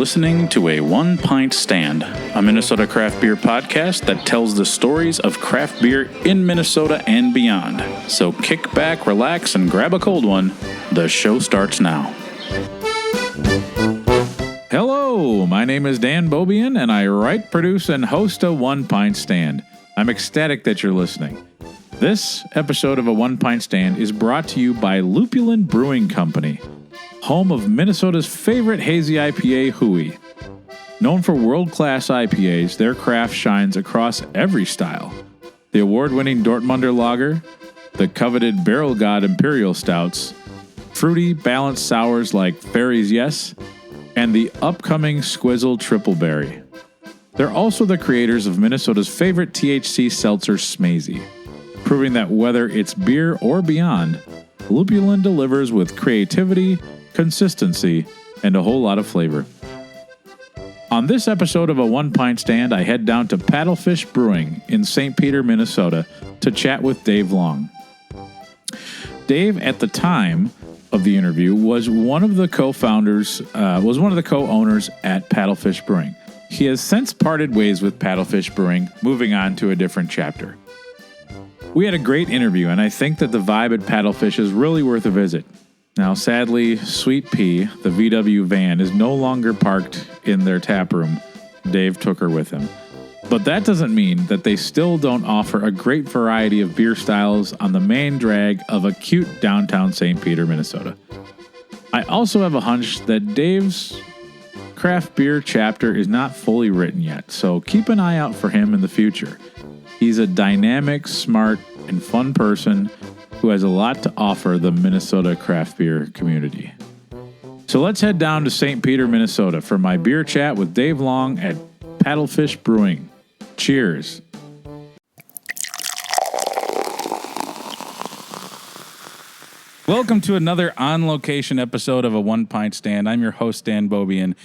listening to a One Pint Stand, a Minnesota craft beer podcast that tells the stories of craft beer in Minnesota and beyond. So kick back, relax, and grab a cold one. The show starts now. Hello, my name is Dan Bobian, and I write, produce, and host a One Pint Stand. I'm ecstatic that you're listening. This episode of a One Pint Stand is brought to you by Lupulin Brewing Company, home of Minnesota's favorite hazy IPA, Hui. Known for world-class IPAs, their craft shines across every style. The award-winning Dortmunder Lager, the coveted Barrel God Imperial Stouts, fruity, balanced sours like Fairy's Yes, and the upcoming Squizzle Triple Berry. They're also the creators of Minnesota's favorite THC seltzer, Smazy, proving that whether it's beer or beyond, Lupulin delivers with creativity, consistency, and a whole lot of flavor. On this episode of a One Pint Stand, I head down to Paddlefish Brewing in St. Peter, Minnesota, to chat with Dave Long. Dave, at the time of the interview, was one of the co-owners at Paddlefish Brewing. He has since parted ways with Paddlefish Brewing, moving on to a different chapter. We had a great interview, and I think that the vibe at Paddlefish is really worth a visit. Now, sadly, Sweet Pea, the VW van, is no longer parked in their tap room. Dave took her with him. But that doesn't mean that they still don't offer a great variety of beer styles on the main drag of a cute downtown St. Peter, Minnesota. I also have a hunch that Dave's craft beer chapter is not fully written yet, so keep an eye out for him in the future. He's a dynamic, smart, and fun person who has a lot to offer the Minnesota craft beer community. So let's head down to St. Peter, Minnesota for my beer chat with Dave Long at Paddlefish Brewing. Cheers. Welcome to another on-location episode of a One Pint Stand. I'm your host, Dan Bobian,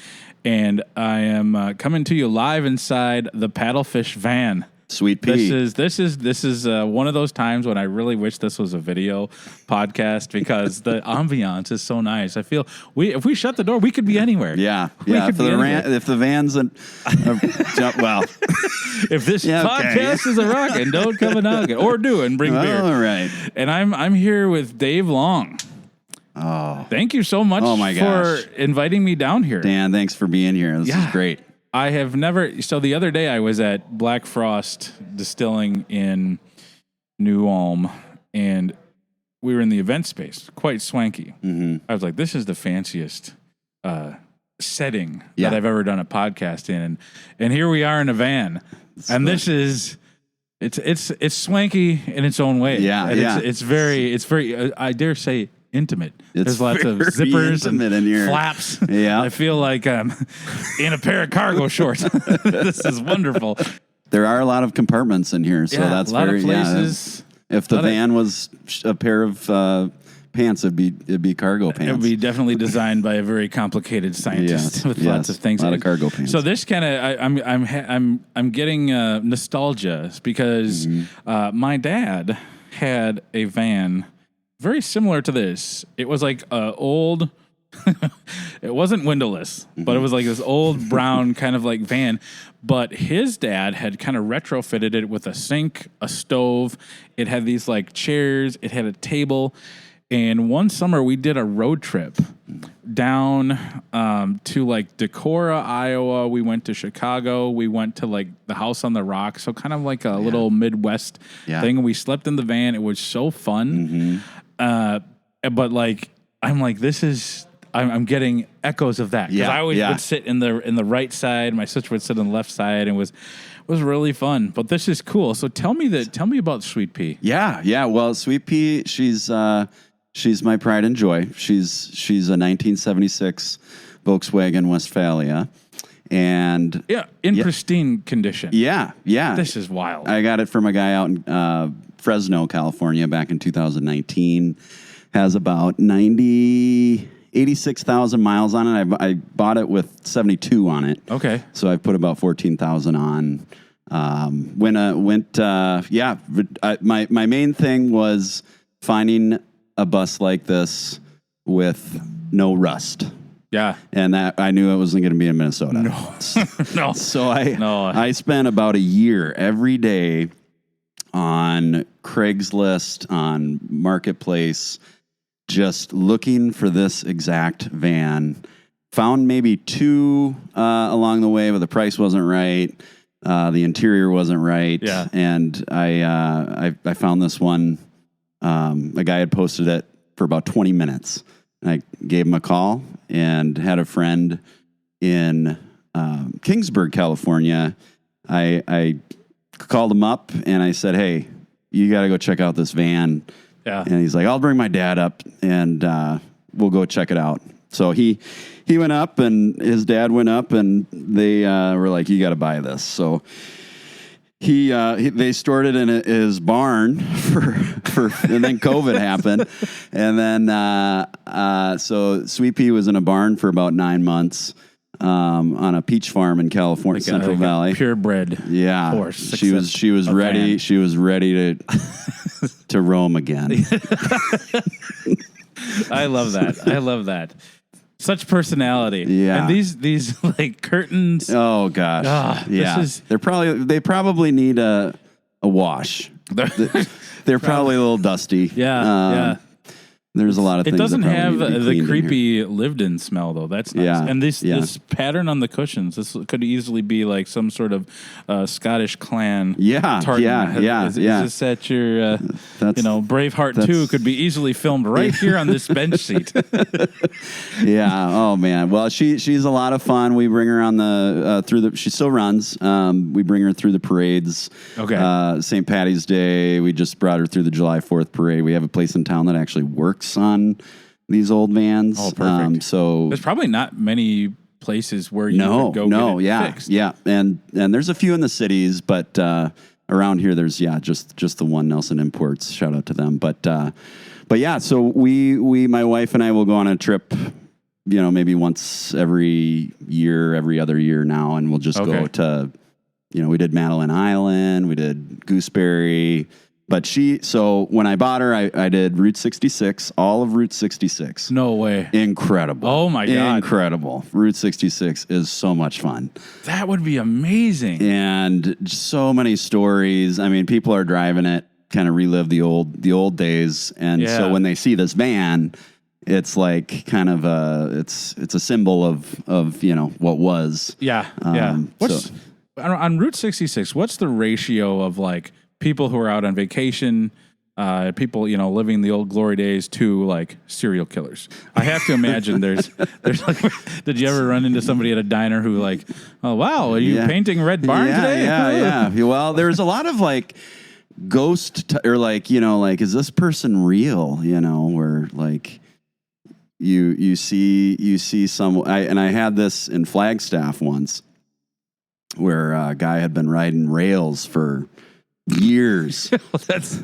and I am coming to you live inside the Paddlefish van. Sweet Pea. This is one of those times when I really wish this was a video podcast because the ambiance is so nice. I feel if we shut the door, we could be anywhere. Yeah. If the van's if this podcast is a rockin', don't come and hug it or do and bring beer. All right. And I'm here with Dave Long. Oh, thank you so much for inviting me down here, Dan. Thanks for being here. This is great. I have never. So the other day I was at Black Frost Distilling in New Ulm, and we were in the event space, quite swanky. Mm-hmm. I was like, "This is the fanciest setting that I've ever done a podcast in," and here we are in a van, and this is it's swanky in its own way. Yeah, and it's very I dare say, intimate. There's lots of zippers and in here. Flaps. Yeah. I feel like I'm in a pair of cargo shorts. This is wonderful. There are a lot of compartments in here, so that's a lot very of places. Yeah, if the van was a pair of pants, it'd be cargo pants. It would be definitely designed by a very complicated scientist with lots of things. A lot of cargo pants. So this kind of I'm getting nostalgia because my dad had a van very similar to this. It was like old. It wasn't windowless, but it was like this old brown kind of like van. But his dad had kind of retrofitted it with a sink, a stove. It had these like chairs. It had a table. And one summer we did a road trip down to like Decorah, Iowa. We went to Chicago. We went to like the House on the Rock. So kind of like a little Midwest thing. We slept in the van. It was so fun. But like, I'm like, I'm getting echoes of that. Because I always would sit in the right side. My sister would sit on the left side, and it was really fun. But this is cool. So tell me about Sweet Pea. Yeah. Well, Sweet Pea, she's my pride and joy. She's a 1976 Volkswagen Westphalia. And in pristine condition. Yeah. This is wild. I got it from a guy out in Fresno, California back in 2019. Has about 86,000 miles on it. I bought it with 72 on it. Okay. So I put about 14,000 on. My main thing was finding a bus like this with no rust. Yeah. And that I knew it wasn't going to be in Minnesota. No. So I spent about a year every day on Craigslist, on Marketplace, just looking for this exact van. Found maybe 2 along the way, but the price wasn't right. The interior wasn't right. Yeah. And I found this one. A guy had posted it for about 20 minutes. And I gave him a call and had a friend in Kingsburg, California. I called him up and I said, hey, you got to go check out this van. Yeah. And he's like, I'll bring my dad up and we'll go check it out. So he went up and his dad went up and they were like, you got to buy this. So they stored it in his barn for and then COVID happened. And then so Sweet Pea was in a barn for about 9 months. On a peach farm in California, Central Valley. Purebred. Yeah. Horse. She was ready. Van. She was ready to roam again. I love that. Such personality. Yeah. And these like curtains. Oh gosh. Yeah. They probably need a wash. They're probably a little dusty. Yeah. There's a lot of things. It doesn't that have need to be the cleaned creepy lived-in smell, though. That's nice. Yeah, And this pattern on the cushions, this could easily be like some sort of Scottish clan. tartan. Yeah. Is this at your, Braveheart 2 could be easily filmed right here on this bench seat. Yeah. Oh man. Well, she's a lot of fun. We bring her on she still runs. We bring her through the parades. Okay. St. Patty's Day. We just brought her through the July 4th parade. We have a place in town that actually works on these old vans. Oh, perfect. So there's probably not many places where you could go get it fixed. Yeah. And there's a few in the cities, but around here there's just the one, Nelson Imports. Shout out to them. But yeah, so we my wife and I will go on a trip, maybe once every other year now, and we'll just go to, we did Madeline Island, we did Gooseberry. But so when I bought her, I did Route 66, all of Route 66. No way. Incredible. Oh my God. Incredible. Route 66 is so much fun. That would be amazing. And so many stories. I mean, people are driving it, kind of relive the old days. And so when they see this van, it's like kind of it's a symbol of what was. Yeah. On Route 66, what's the ratio of like people who are out on vacation, people, living the old glory days to like serial killers? I have to imagine there's like, did you ever run into somebody at a diner who like, oh, wow, are you painting Red Barn today? Yeah. Well, there's a lot of like ghost or like, is this person real? Where like you see some, I had this in Flagstaff once where a guy had been riding rails for years. That's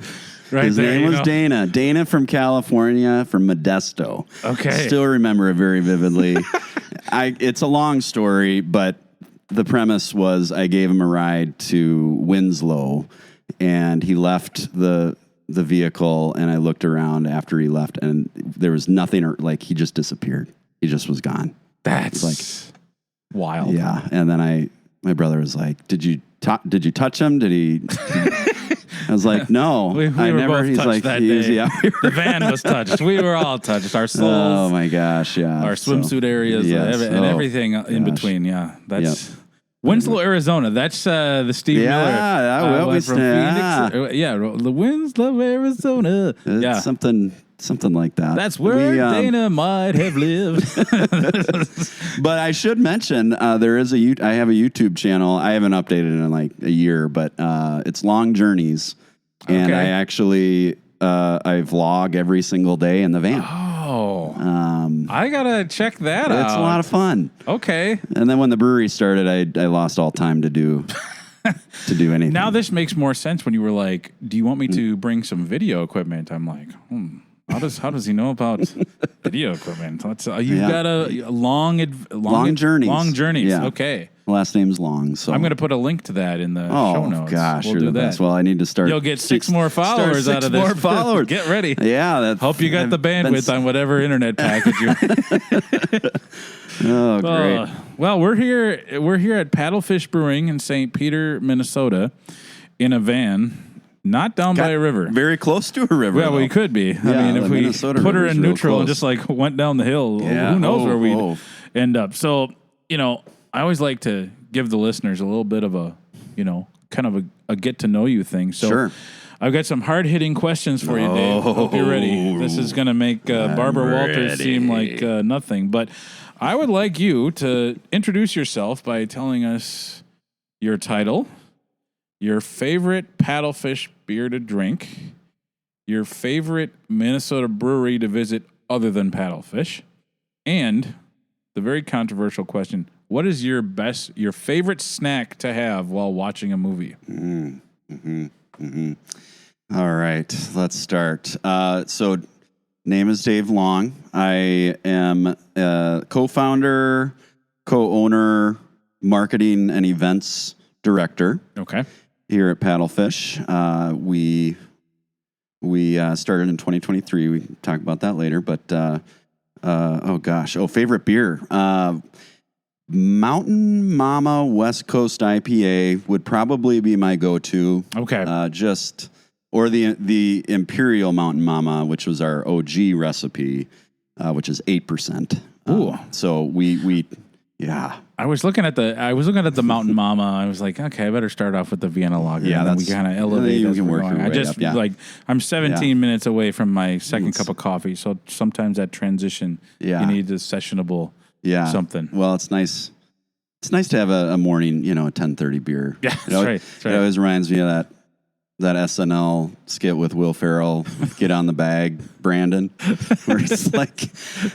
right. His name was Dana. Dana from California, from Modesto. Okay. Still remember it very vividly. It's a long story, but the premise was I gave him a ride to Winslow, and he left the vehicle, and I looked around after he left, and there was nothing, or like he just disappeared. He just was gone. That's like wild. Yeah. And then my brother was like, Did you touch him? Did he? I was like, no, we were never. Both he's touched like, that day. Yeah, the van was touched. We were all touched. Our souls. Oh my gosh, yeah. Our swimsuit areas, and everything in between. Yeah, that's Winslow, Arizona. That's the Steve Miller. Yeah, went from Phoenix. The Winslow, Arizona. Something like that. That's where Dana might have lived. But I should mention there is I have a YouTube channel. I haven't updated in like a year, but it's Long Journeys, and I actually I vlog every single day in the van. Oh, I gotta check that out. It's a lot of fun. Okay. And then when the brewery started, I lost all time to do anything. Now this makes more sense when you were like, "Do you want me to bring some video equipment?" I'm like, How does he know about video equipment? You've got a long journeys. Long journeys. Yeah. Okay. Last name's Long. So I'm going to put a link to that in the show notes. Oh, gosh, we'll you're do the that. best. Well, I need to start. You'll get 6 more followers out of this. 6 more followers. Get ready. Yeah. Hope you got the bandwidth on whatever internet package you. Oh, great. Well, we're here at Paddlefish Brewing in St. Peter, Minnesota, in a van, not down by a river. Very close to a river. Well, we could be. I mean, if we put her in neutral and just like went down the hill, who knows where we'd end up. So, I always like to give the listeners a little bit of a, kind of a get to know you thing. So sure. I've got some hard hitting questions for you, Dave. Hope you're ready. This is going to make Barbara Walters seem like nothing. But I would like you to introduce yourself by telling us your title, your favorite Paddlefish beer to drink, your favorite Minnesota brewery to visit other than Paddlefish, and the very controversial question, what is your favorite snack to have while watching a movie? All right, let's start. So, name is Dave Long. I am co-founder, co-owner, marketing and events director. Okay. Here at Paddlefish. We started in 2023. We can talk about that later. But favorite beer. Mountain Mama West Coast IPA would probably be my go-to. Okay. Or the Imperial Mountain Mama, which was our OG recipe, which is 8%. Ooh. So we. I was looking at the Mountain Mama. I was like, okay, I better start off with the Vienna Lager. Yeah, and then we kind of elevate as we're going. I'm 17 minutes away from my second cup of coffee, so sometimes that transition, you need a sessionable something. Well, it's nice. It's nice to have a morning, a 10:30 beer. Yeah, that's right. It always reminds me of that SNL skit with Will Ferrell, Get on the Bag, Brandon, where he's like,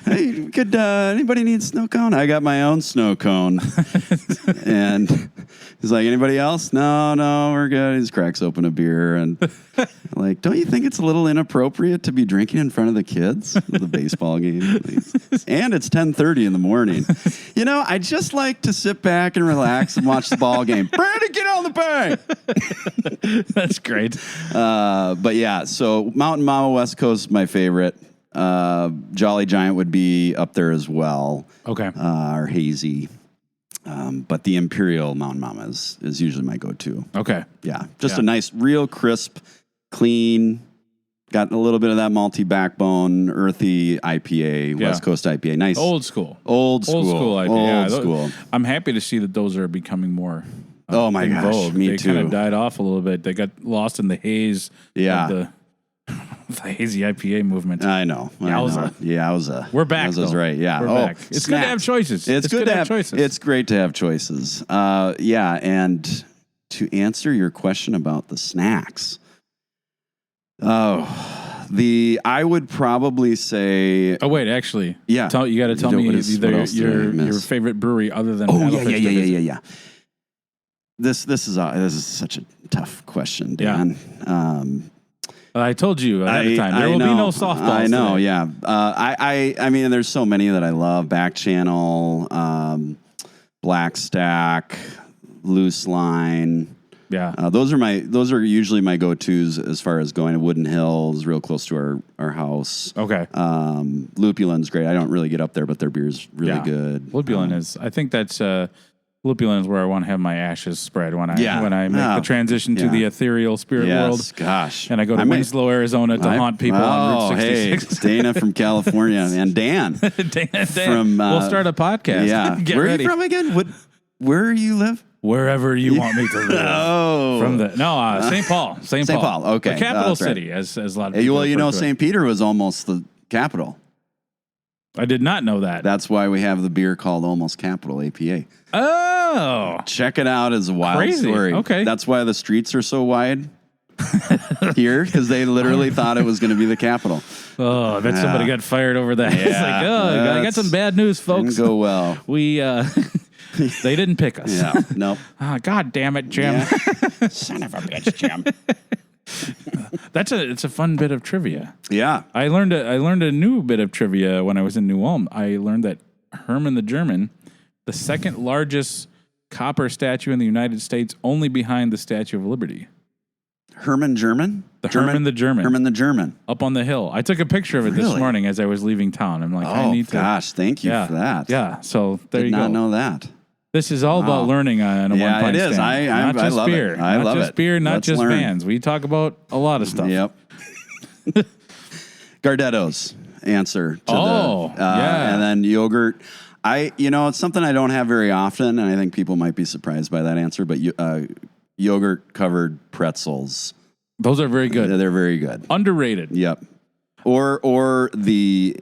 hey, anybody need snow cone? I got my own snow cone. And he's like, anybody else? No, we're good. He just cracks open a beer. And like, don't you think it's a little inappropriate to be drinking in front of the kids at the baseball game? And it's 10:30 in the morning. I just like to sit back and relax and watch the ball game. Brandon, get on the bag. That's great. But yeah, so Mountain Mama West Coast is my favorite. Jolly Giant would be up there as well. Okay. Or hazy. But the Imperial Mountain Mama is usually my go-to. Okay. Yeah. Just a nice, real crisp, clean, got a little bit of that malty backbone, earthy IPA, West Coast IPA. Nice. Old school IPA. Old school. I'm happy to see that those are becoming more oh my gosh, vogue. Me they too. They kind of died off a little bit. They got lost in the haze of the hazy IPA movement. I know. Yowza. We're back. Yowza's right. Yeah. We're back. It's good to have choices. It's good to have choices. It's great to have choices. And to answer your question about the snacks, I would probably say. Oh wait, actually, yeah. You got to tell me your favorite brewery other than. Oh yeah. This is such a tough question, Dan. Yeah. I told you ahead of time. There will be no softballs. I know, today. yeah. I mean, there's so many that I love. Back Channel, Black Stack, Loose Line. Yeah. Those are usually my go-tos as far as going to Wooden Hills, real close to our house. Okay. Lupulin's great. I don't really get up there, but their beer's really good. Lupulin is. I think that's. Lupulin is where I want to have my ashes spread when I make the transition to the ethereal spirit world. Gosh. And I go to Winslow, Arizona to haunt people on Route 66. Hey, Dana from California and Dan. Dan. We'll start a podcast. Yeah. Get where ready. Are you from again? Where you live? Wherever you want me to live. St. Paul. St. Paul. Okay. The capital city, as a lot of people. Well, St. Peter was almost the capital. I did not know that. That's why we have the beer called Almost Capital APA. Oh. Check it out. It's a wild story. Okay. That's why the streets are so wide here, because they literally thought it was going to be the capital. Oh, I bet somebody got fired over that. Yeah, it's like, I got some bad news, folks. Didn't go well. They didn't pick us. Yeah. Nope. Oh, God damn it, Jim. Yeah. Son of a bitch, Jim. It's a fun bit of trivia. Yeah. I learned a new bit of trivia when I was in New Ulm. I learned that Herman the German, the second largest copper statue in the United States, only behind the Statue of Liberty? Herman German? Herman the German. Herman the German. Up on the hill. I took a picture of it this morning as I was leaving town. I'm like, I need to. Gosh, thank you for that. Yeah, so there you go. Did not know that. This is all about learning on a one-pint it is. stand. I not just love beer. it. I not love just it. beer, not Let's just learn. bands. We talk about a lot of stuff. Yep. Gardetto's answer to and then yogurt. It's something I don't have very often, and I think people might be surprised by that answer, but yogurt-covered pretzels. Those are very good. They're very good. Underrated. Yep. Or the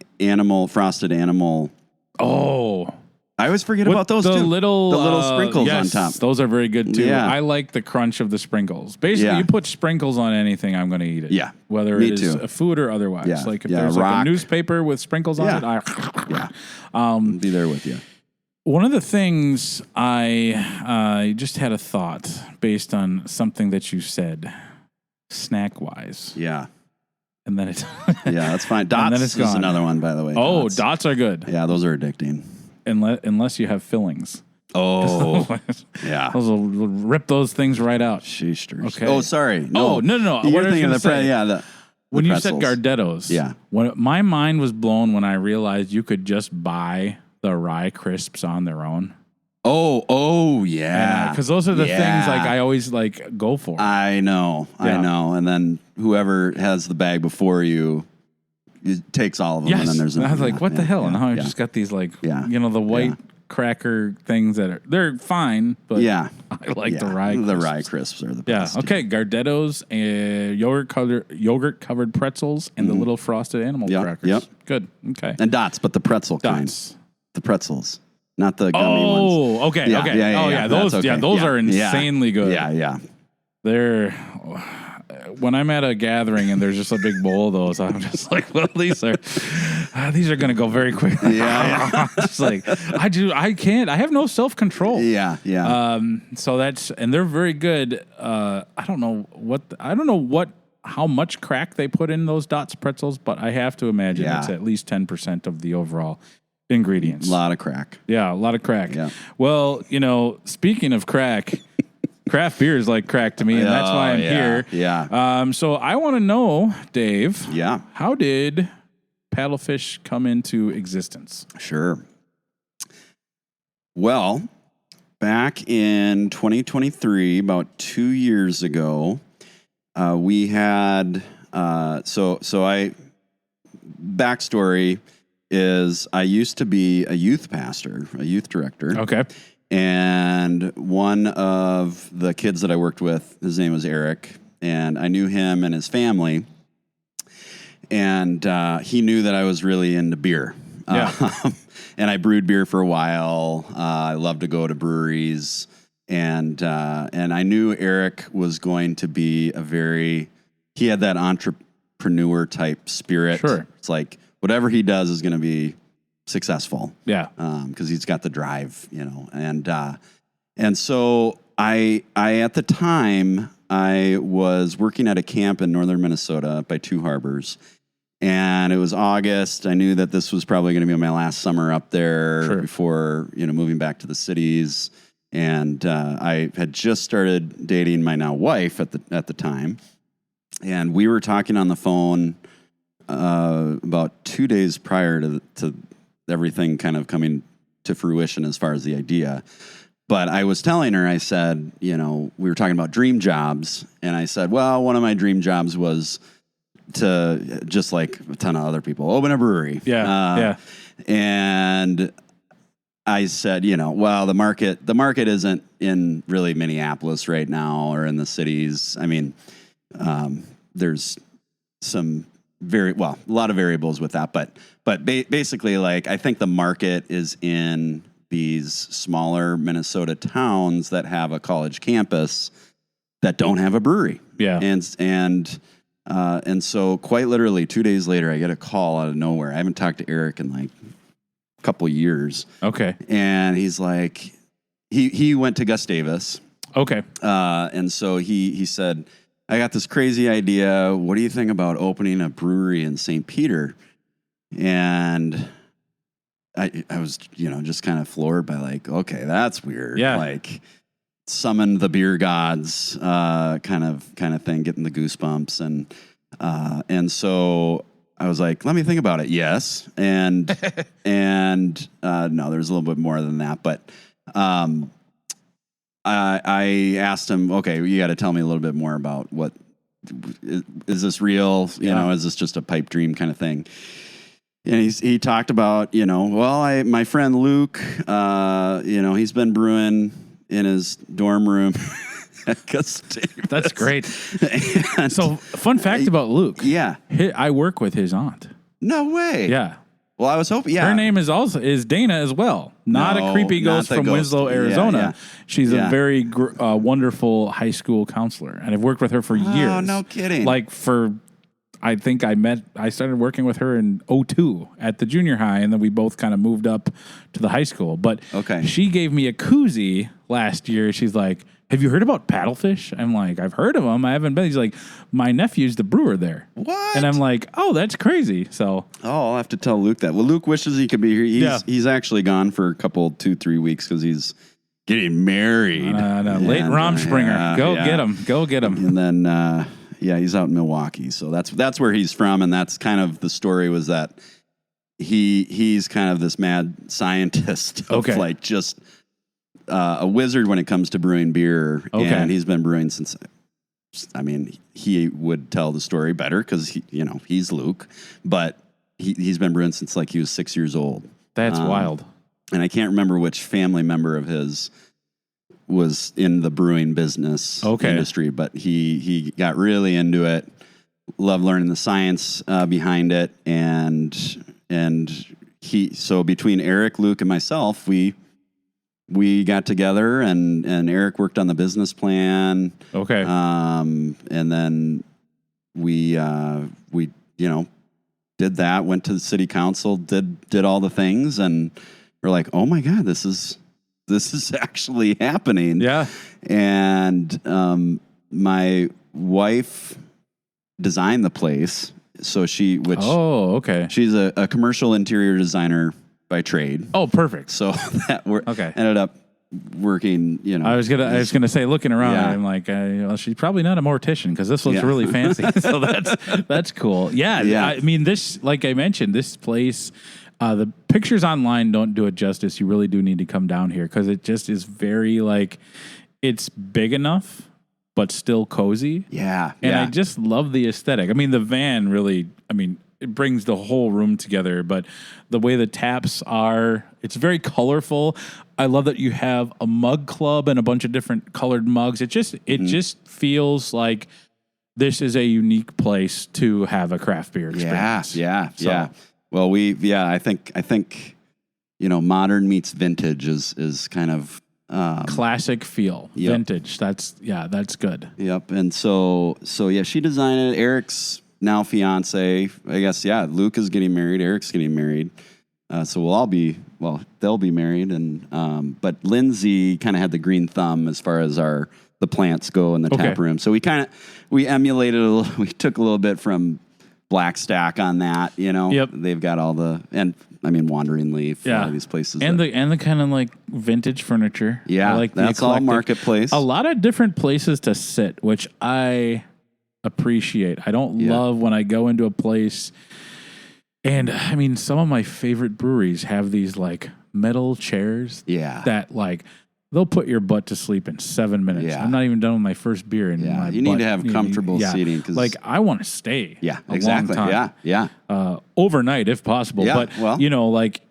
frosted animal. Oh. I always forget about those the too. Little, the little sprinkles yes, on top. Those are very good too. Yeah. I like the crunch of the sprinkles. Basically, you put sprinkles on anything, I'm going to eat it. Yeah. Whether Me it is too. a food or otherwise. Yeah. Like if there's like a newspaper with sprinkles on it, I'll be there with you. One of the things I just had a thought based on something that you said, snack-wise. Yeah. And then it's... yeah, that's fine. Dots is another one, by the way. Oh, dots are good. Yeah, those are addicting. Unless you have fillings. Oh, yeah. Those will rip those things right out. Sheesh. Okay. Oh, sorry. No. Oh, no. You're thinking of the when you said pretzels. Gardettos, my mind was blown when I realized you could just buy the rye crisps on their own. Oh, yeah. Because those are the things like I always like go for. I know. And then whoever has the bag before you takes all of them. Yes. And then there's I was like, what the hell? And now I just got these the white cracker things they're fine, but I like the rye crisps. The rye crisps are the best. Yeah. Okay. Gardettos and yogurt covered pretzels and the little frosted animal crackers. Yep. Good. Okay. And dots, but the pretzel kind. The pretzels. Not the gummy ones. Oh, okay. Yeah, okay. Yeah, Those are insanely good. Yeah. They're when I'm at a gathering and there's just a big bowl of those, I'm just like, well, these are going to go very quickly. Yeah. Just like I can't. I have no self-control. Yeah. So and they're very good. I don't know how much crack they put in those Dots pretzels, but I have to imagine it's at least 10% of the overall ingredients. A lot of crack. Yeah, a lot of crack. Yeah. Well, speaking of crack, craft beer is like crack to me, and that's why I'm here. Yeah. So I want to know, Dave. Yeah. How did Paddlefish come into existence? Sure. Well, back in 2023, about 2 years ago, we had backstory is I used to be a youth pastor, a youth director. Okay. And one of the kids that I worked with, his name was Eric, and I knew him and his family. And he knew that I was really into beer. Yeah. And I brewed beer for a while. I loved to go to breweries. And I knew Eric was going to be he had that entrepreneur type spirit. Sure. It's like whatever he does is going to be successful. Yeah. Because he's got the drive, and so I at the time I was working at a camp in northern Minnesota by Two Harbors, and it was August. I knew that this was probably going to be my last summer up there before moving back to the cities. And I had just started dating my now wife at the time, and we were talking on the phone about 2 days prior to everything kind of coming to fruition as far as the idea. But I was telling her, I said, we were talking about dream jobs, and I said, well, one of my dream jobs was to, just like a ton of other people, open a brewery. Yeah. And I said, well, the market isn't in really Minneapolis right now or in the cities. I mean, there's some a lot of variables with that, but basically, like, I think the market is in these smaller Minnesota towns that have a college campus that don't have a brewery. Yeah. And so quite literally 2 days later, I get a call out of nowhere. I haven't talked to Eric in like a couple years. Okay. And he's like, he went to Gus Davis. Okay. And so he said, I got this crazy idea. What do you think about opening a brewery in St. Peter? And I was, just kind of floored by like, okay, that's weird. Yeah. Like summon the beer gods, kind of thing, getting the goosebumps. And so I was like, let me think about it. Yes. And, no, there's a little bit more than that, but, I asked him, okay, you got to tell me a little bit more about what, is this real? Is this just a pipe dream kind of thing? And he talked about, my friend Luke, he's been brewing in his dorm room. That's great. So, fun fact about Luke. Yeah. I work with his aunt. No way. Yeah. Well, I was hoping, yeah. Her name is Dana as well. Not a creepy ghost from Winslow, Arizona. Yeah. She's a very wonderful high school counselor. And I've worked with her for years. Oh, no kidding. I think I started working with her in 2002 at the junior high, and then we both kind of moved up to the high school. But she gave me a koozie last year. She's like, have you heard about Paddlefish? I'm like, I've heard of them. I haven't been. He's like, my nephew's the brewer there. What? And I'm like, oh, that's crazy. So, I'll have to tell Luke that. Well, Luke wishes he could be here. He's actually gone for a couple, 2-3 weeks because he's getting married. Late Romspringer. Go get him. And then, he's out in Milwaukee. So that's where he's from. And that's kind of the story was that he's kind of this mad scientist of like just a wizard when it comes to brewing beer. Okay. And he's been brewing since, he would tell the story better because he's Luke, but he's been brewing since like he was 6 years old. That's wild. And I can't remember which family member of his was in the brewing business industry, but he got really into it, loved learning the science behind it. And so between Eric, Luke, and myself, we got together and Eric worked on the business plan. Okay. And then we did that, went to the city council, did all the things, and we're like, oh my God, this is actually happening. Yeah. And my wife designed the place. So she's a commercial interior designer by trade. Oh, perfect. So that ended up working, I was gonna say, looking around, I'm like, she's probably not a mortician because this looks really fancy. So that's cool. Yeah. I mean, this, like I mentioned, this place, the pictures online don't do it justice. You really do need to come down here because it just is very it's big enough, but still cozy. Yeah. And I just love the aesthetic. I mean, the van really, it brings the whole room together, but the way the taps are, it's very colorful. I love that you have a mug club and a bunch of different colored mugs. It just feels like this is a unique place to have a craft beer experience. Yeah. Well, I think modern meets vintage is kind of classic feel. Yep. Vintage. That's good. Yep. And so she designed it. Eric's now fiance, I guess. Yeah. Luke is getting married. Eric's getting married. So they'll be married. And, but Lindsay kind of had the green thumb as far as the plants go in the tap room. So we emulated a little, we took a little bit from Black Stack on that, Yep. They've got all Wandering Leaf, all these places. And the kind of like vintage furniture. Yeah. I like that's all marketplace. A lot of different places to sit, which I appreciate. I don't love when I go into a place and some of my favorite breweries have these like metal chairs that like they'll put your butt to sleep in 7 minutes. Yeah. I'm not even done with my first beer. And you need to have comfortable seating. Like I want to stay a long time. Yeah. Overnight if possible. Yeah, but, like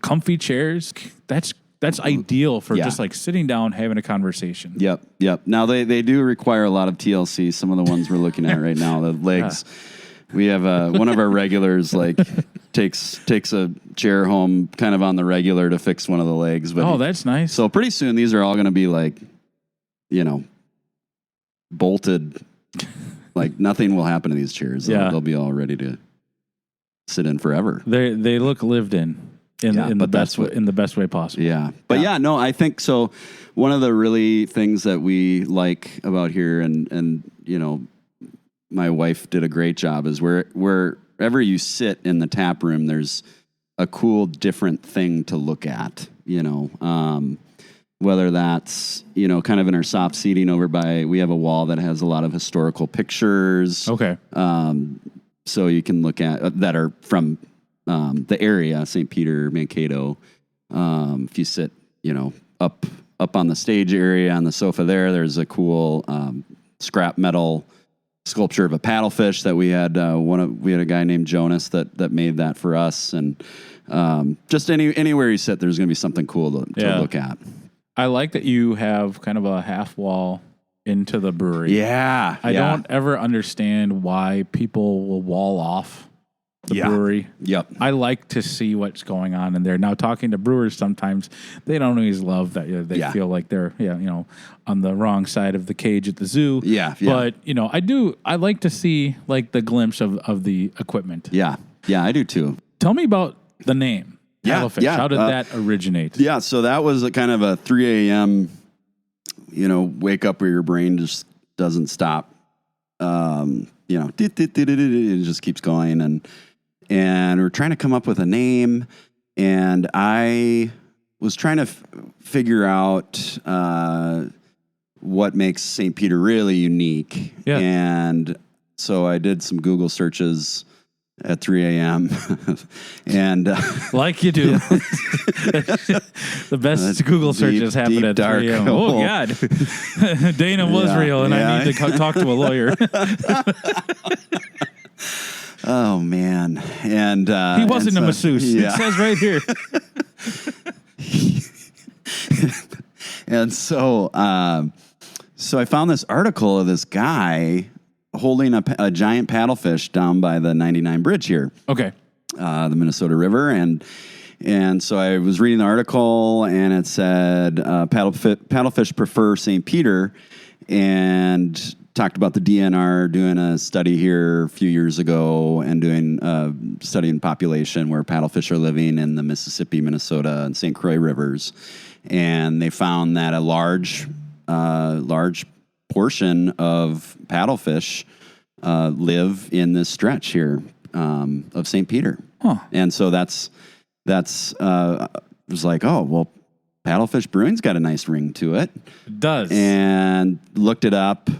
comfy chairs, that's ideal for just like sitting down, having a conversation. Yep. Now they do require a lot of TLC. Some of the ones we're looking at right now, the legs. We have one of our regulars like takes a chair home kind of on the regular to fix one of the legs. But that's nice. So pretty soon these are all going to be like, bolted. Like nothing will happen to these chairs. They'll be all ready to sit in forever. They look lived in the best way possible. Yeah. But I think so. One of the really things that we like about here and my wife did a great job is wherever you sit in the tap room, there's a cool, different thing to look at, whether that's, kind of in our soft seating we have a wall that has a lot of historical pictures. Okay. So you can look at that are from the area, St. Peter, Mankato. If you sit, up on the stage area on the sofa there's a cool scrap metal sculpture of a paddlefish that we had. We had a guy named Jonas that made that for us, and just anywhere you sit, there's going to be something cool to look at. I like that you have kind of a half wall into the brewery. Yeah. I don't ever understand why people will wall off the brewery. Yep. I like to see what's going on in there. Now, talking to brewers, sometimes they don't always love that. They feel like they're, on the wrong side of the cage at the zoo. Yeah. But, I like to see like the glimpse of the equipment. Yeah. Yeah, I do too. Tell me about the name. Paddlefish. Yeah. How did that originate? Yeah. So that was a kind of a 3 a.m., wake up where your brain just doesn't stop. It just keeps going. And we're trying to come up with a name. And I was trying to figure out what makes St. Peter really unique. Yeah. And so I did some Google searches at 3 a.m. and like you do. The best Google searches happen at 3 a.m. Oh, God. Dana was real, and I need to talk to a lawyer. Oh, man. And he wasn't a masseuse. It says right here. And so I found this article of this guy holding a giant paddlefish down by the 99 bridge here. Okay. The Minnesota River. And so I was reading the article, and it said paddlefish prefer St. Peter, and talked about the DNR doing a study here a few years ago and doing studying population where paddlefish are living in the Mississippi, Minnesota, and St. Croix rivers. And they found that a large portion of paddlefish live in this stretch here of St. Peter. Huh. And so that's was like, oh, well, Paddlefish Brewing's got a nice ring to it. It does. And looked it up,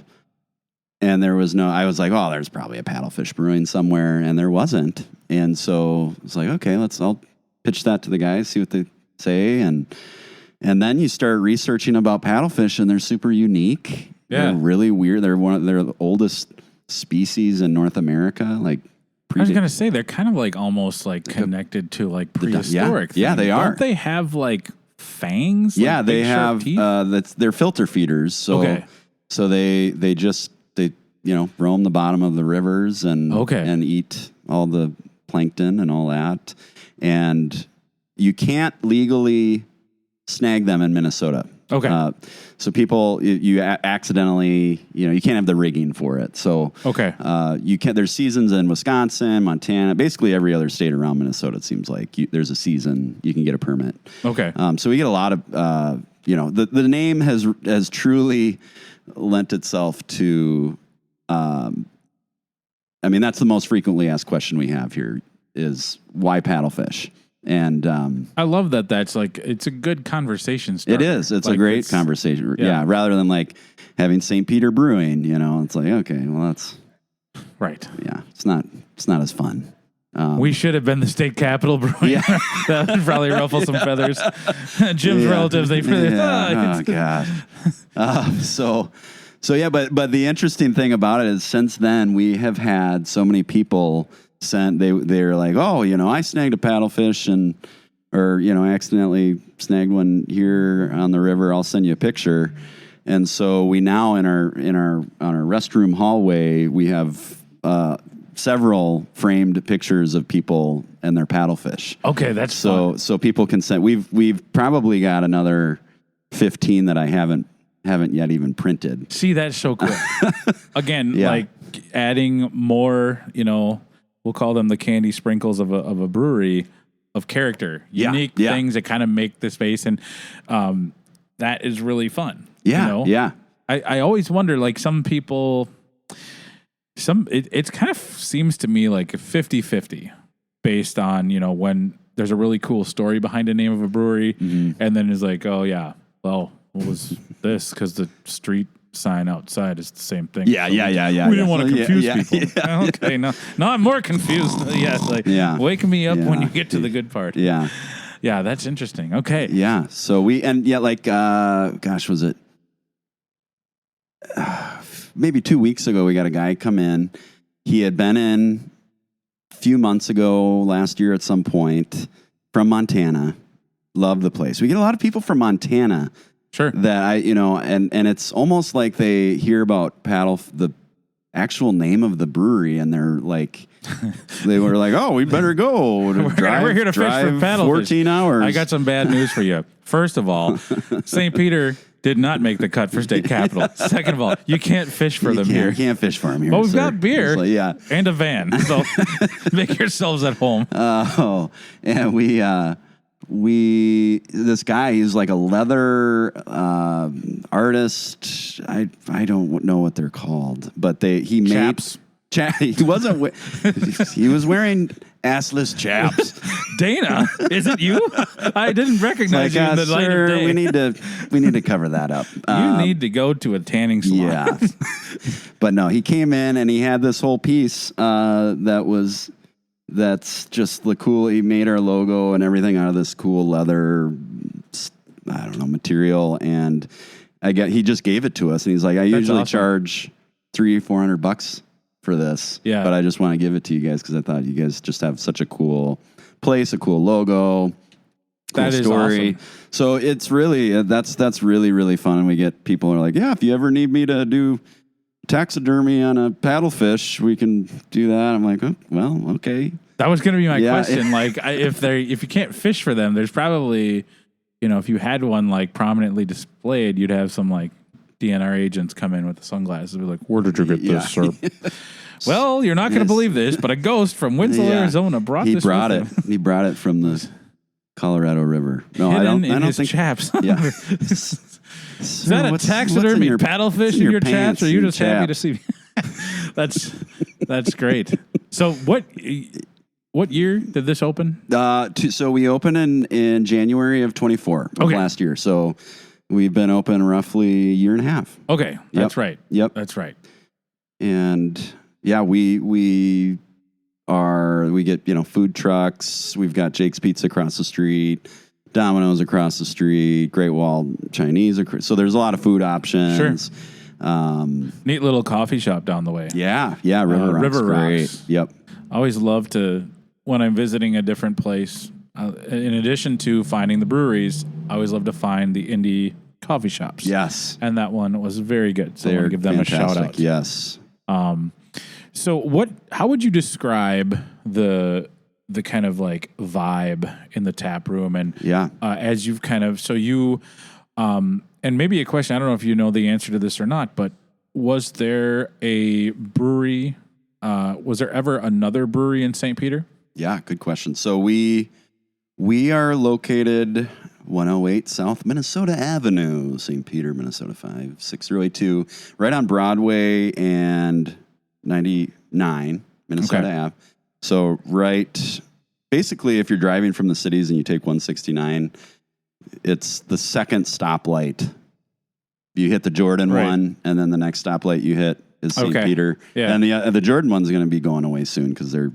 and there was I was like, oh, there's probably a Paddlefish Brewing somewhere, and there wasn't. And so I was like, okay, I'll pitch that to the guys, see what they say. And then you start researching about paddlefish, and they're super unique. Yeah. They're really weird. They're they're the oldest species in North America. Like, I was gonna say they're kind of like almost like connected to like prehistoric. Yeah, they are. Don't they have like fangs? Yeah, like they have. They're filter feeders. So they just roam the bottom of the rivers and eat all the plankton and all that. And you can't legally snag them in Minnesota. Okay. So people, you accidentally, you can't have the rigging for it. So you can't. There's seasons in Wisconsin, Montana, basically every other state around Minnesota. It seems like there's a season you can get a permit. Okay. So we get a lot of, the name has truly lent itself to. That's the most frequently asked question we have here is why paddlefish. And I love that. That's like, it's a good conversation starter. It is. It's like a great conversation. Yeah. Rather than like having St. Peter Brewing, it's like, okay, well, that's right. Yeah. It's not as fun. We should have been the state capital Brewing. Yeah. That would probably ruffle some feathers. Jim's relatives, they really, oh God. But the interesting thing about it is since then we have had so many people they're like, oh, I snagged a paddlefish or I accidentally snagged one here on the river. I'll send you a picture. And so we now on our restroom hallway, we have several framed pictures of people and their paddlefish. Okay, that's fun. So people can send. We've probably got another 15 that I haven't yet even printed. See, that's so cool. Again, like adding more, we'll call them the candy sprinkles of a brewery of character, unique things that kind of make the space. And that is really fun. Yeah. Yeah. I always wonder, like some people, it's kind of seems to me like 50-50 based on, when there's a really cool story behind the name of a brewery, and then it's like, oh yeah, well, what was this? Because the street sign outside is the same thing. Yeah. We didn't want to confuse people. Yeah. Okay, no, I'm more confused. Wake me up when you get to the good part. Yeah. Yeah, that's interesting. Okay. Yeah. So was it maybe 2 weeks ago, we got a guy come in. He had been in a few months ago, last year at some point, from Montana. Loved the place. We get a lot of people from Montana. Sure. That and it's almost like they hear about the actual name of the brewery, and they're like, they were like, oh, we better go. We're here to fish for Paddlefish. 14 hours. I got some bad news for you. First of all, St. Peter did not make the cut for state capital. Second of all, you can't fish for them here. You can't fish for them here. But we've got beer and a van, so make yourselves at home. And this guy, he's like a leather artist. I don't know what they're called, but he made chaps. He wasn't. He was wearing assless chaps. Dana, is it you? I didn't recognize you in the light of day. We need to cover that up. You need to go to a tanning salon. Yeah, but no, he came in and he had this whole piece that's just the cool. He made our logo and everything out of this cool leather, material, and he just gave it to us, and he's like, I usually charge $300-400 for this, but I just want to give it to you guys because I thought you guys just have such a cool place, a cool logo, cool story. Awesome. So it's really that's really, really fun, and we get people who are like, yeah, if you ever need me to do taxidermy on a paddlefish, we can do that. I'm like, oh, well, okay. That was going to be my question. Like, if you can't fish for them, there's probably, if you had one like prominently displayed, you'd have some like DNR agents come in with the sunglasses and be like, where did you get this, sir? Well, you're not going to believe this, but a ghost from Winslow, Arizona brought this. He brought it from the Colorado River. No, I don't think chaps. Yeah. Is that a taxidermy paddlefish in your chaps, or are you just happy to see me? That's great. So what year did this open? So we opened in January of 24 of last year. So we've been open roughly a year and a half. Okay, that's right. Yep, that's right. And yeah, we get food trucks. We've got Jake's Pizza across the street, Domino's across the street, Great Wall Chinese. So there's a lot of food options. Sure. Neat little coffee shop down the way. Yeah. River Rocks. Yep. I always love to, when I'm visiting a different place, in addition to finding the breweries, I always love to find the indie coffee shops. Yes. And that one was very good. So I want to give them a shout out. Yes. So how would you describe the kind of like vibe in the tap room? And as you've and maybe a question, I don't know if you know the answer to this or not, but was there a brewery, was there ever another brewery in St. Peter? Yeah, good question. So we are located 108 South Minnesota Avenue, St. Peter, Minnesota 56082, right on Broadway and 99 Minnesota Ave. So basically if you're driving from the cities and you take 169, it's the second stoplight. You hit the Jordan one, and then the next stoplight you hit is St. Peter. Yeah. And the Jordan one's going to be going away soon because they're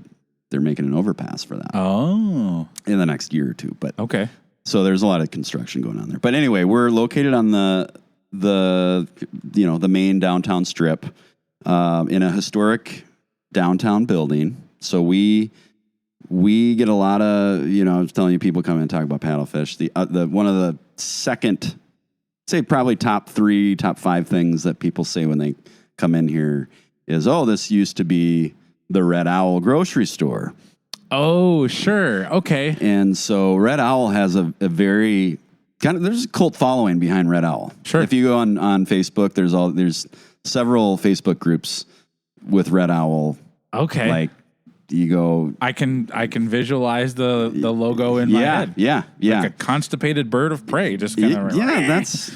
making an overpass for that. Oh. In the next year or two. But okay. So there's a lot of construction going on there. But anyway, we're located on the main downtown strip in a historic downtown building. So we get a lot of, I was telling you, people come in and talk about paddlefish. The one of the second, say probably top 3, top 5 things that people say when they come in here is, oh, this used to be the Red Owl grocery store. Oh, sure. Okay. And so Red Owl has a very there's a cult following behind Red Owl. Sure. If you go on Facebook, there's several Facebook groups with Red Owl. Okay. Like you go. I can visualize the logo in my head. Yeah. Like a constipated bird of prey, just kind of. Yeah, that's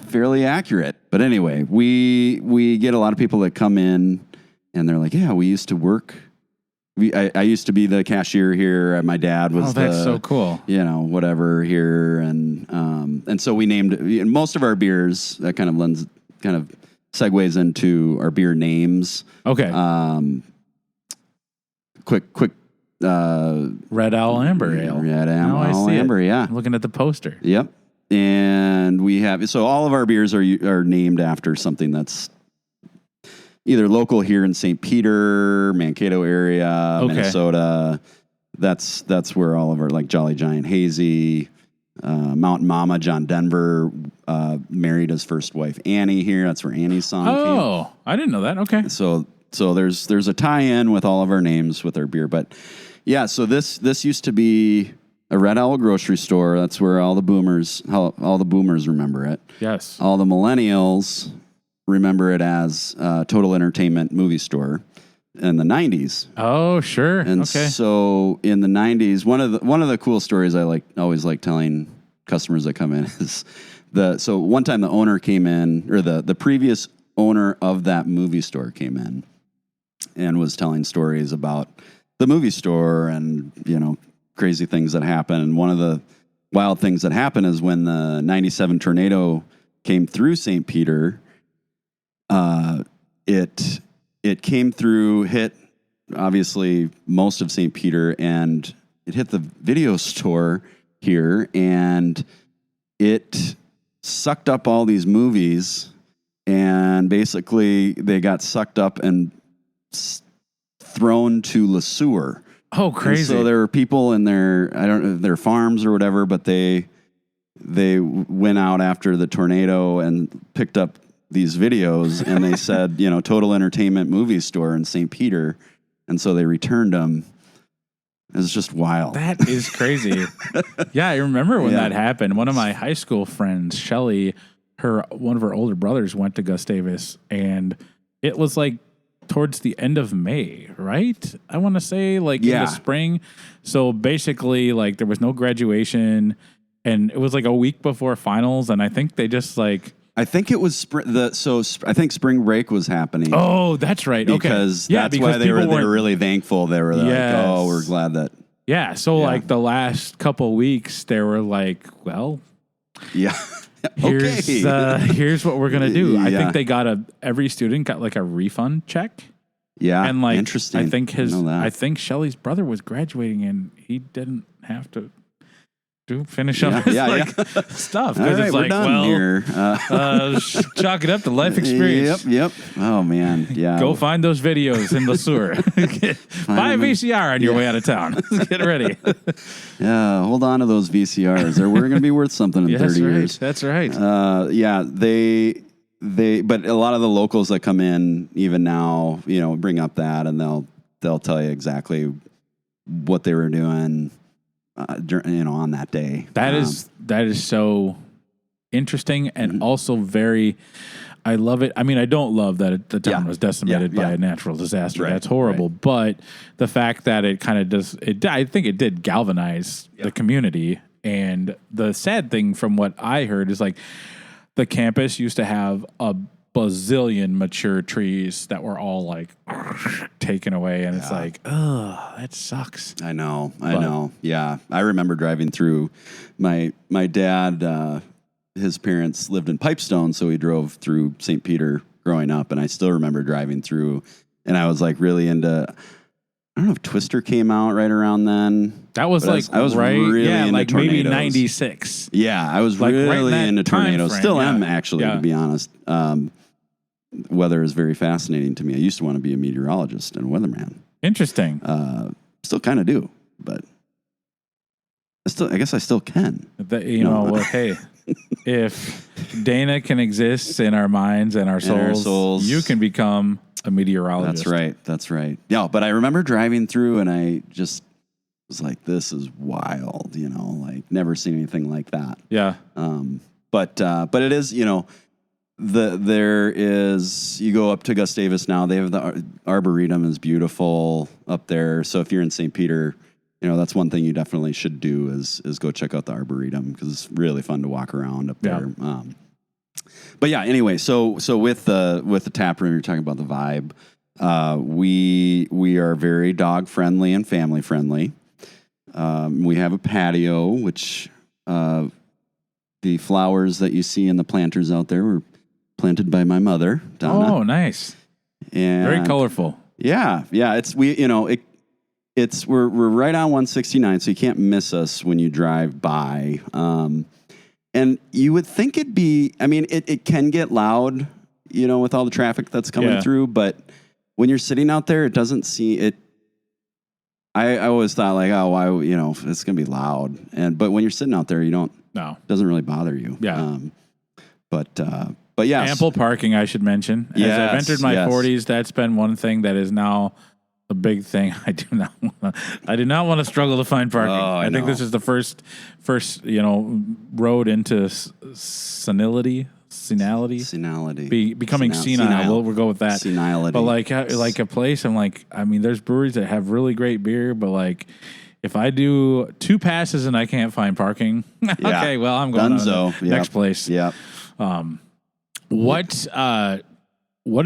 fairly accurate. But anyway, we get a lot of people that come in and they're like, yeah, we used to work I used to be the cashier here. My dad was that's so cool. Whatever here. And so we named most of our beers. That kind of segues into our beer names. Okay. Quick. Red Owl Amber Ale. Red Owl Amber, yeah. I'm looking at the poster. Yep. And we have, so all of our beers are named after something that's either local here in St. Peter, Mankato area, Minnesota. That's where all of our, like Jolly Giant Hazy, Mountain Mama, John Denver married his first wife Annie here. That's where Annie's song came. Oh, I didn't know that. Okay. So there's a tie-in with all of our names with our beer, but yeah. So this used to be a Red Owl grocery store. That's where all the boomers remember it. Yes. All the millennials remember it as Total Entertainment movie store in the 90s. Oh, sure. And so in the 90s, one of the cool stories I always like telling customers that come in is so one time the owner came in, or the previous owner of that movie store came in and was telling stories about the movie store and, crazy things that happen. And one of the wild things that happened is when the 97 tornado came through St. Peter, it came through, hit obviously most of St. Peter, and it hit the video store here, and it sucked up all these movies, and basically they got sucked up and thrown to Le Sueur. Oh, crazy. And so there were people in their farms or whatever, but they went out after the tornado and picked up these videos, and they said, Total Entertainment movie store in St. Peter. And so they returned them. It was just wild. That is crazy. Yeah, I remember when that happened. One of my high school friends, Shelly, one of her older brothers went to Gustavus, and it was like towards the end of May, right? I want to say in the spring. So basically, there was no graduation, and it was like a week before finals, and I think they just I think it was I think spring break was happening. Oh, that's right. Because that's why they were really thankful. They were like, we're glad that. Yeah. So the last couple weeks, they were like, well, yeah. Here's what we're gonna do. I think they every student got a refund check. Yeah. And interesting. I think Shelly's brother was graduating and he didn't have to finish up his stuff, because it's we're done here. Chalk it up to life experience. Yep. Oh man, yeah. Go find those videos in Le Sueur. Buy a VCR on your way out of town. Get ready. Yeah, hold on to those VCRs. We're going to be worth something in 30 years. That's right. But a lot of the locals that come in even now, bring up that, and they'll tell you exactly what they were doing. On that day. That is so interesting, and also very. I love it. I mean, I don't love that the town was decimated by a natural disaster. Right, that's horrible. Right. But the fact that it kind of does, I think it did galvanize the community. And the sad thing, from what I heard, is the campus used to have a bazillion mature trees that were all taken away, and it's oh, that sucks. I know. Yeah, I remember driving through. My dad, his parents lived in Pipestone, so we drove through St. Peter growing up, and I still remember driving through, and I was really into. I don't know if Twister came out right around then. That was I was really into tornadoes. Maybe 96. Yeah, I was really into tornadoes. Still am, actually, to be honest. Weather is very fascinating to me. I used to want to be a meteorologist and a weatherman. Interesting. Still kind of do, but I guess I still can. Hey, if Dana can exist in our minds and our souls, you can become a meteorologist. That's right. Yeah, but I remember driving through, and I just was like, this is wild, never seen anything like that. Yeah. But it is, there is, you go up to Gustavus now, they have the Arboretum is beautiful up there. So if you're in St. Peter, that's one thing you definitely should do is go check out the Arboretum, because it's really fun to walk around up there. But yeah, anyway, so with the tap room, you're talking about the vibe. We are very dog friendly and family friendly. We have a patio, which the flowers that you see in the planters out there were planted by my mother, Donna. Oh, nice. And Very colorful. Yeah. We're right on 169, so you can't miss us when you drive by. And you would think it'd be, it can get loud, with all the traffic that's coming through, but when you're sitting out there, it doesn't see it. I always thought like, oh, why, it's going to be loud. But when you're sitting out there, it doesn't really bother you. Yeah. But yeah. Ample parking, I should mention. As I've entered my 40s, that's been one thing that is now a big thing. I do not want to struggle to find parking. I think this is the first, road into senility. Becoming senile. We'll go with that. Senility. But like a place, I'm like, there's breweries that have really great beer, but like, if I do 2 passes and I can't find parking, okay, well, I'm going to the next place. Yeah. What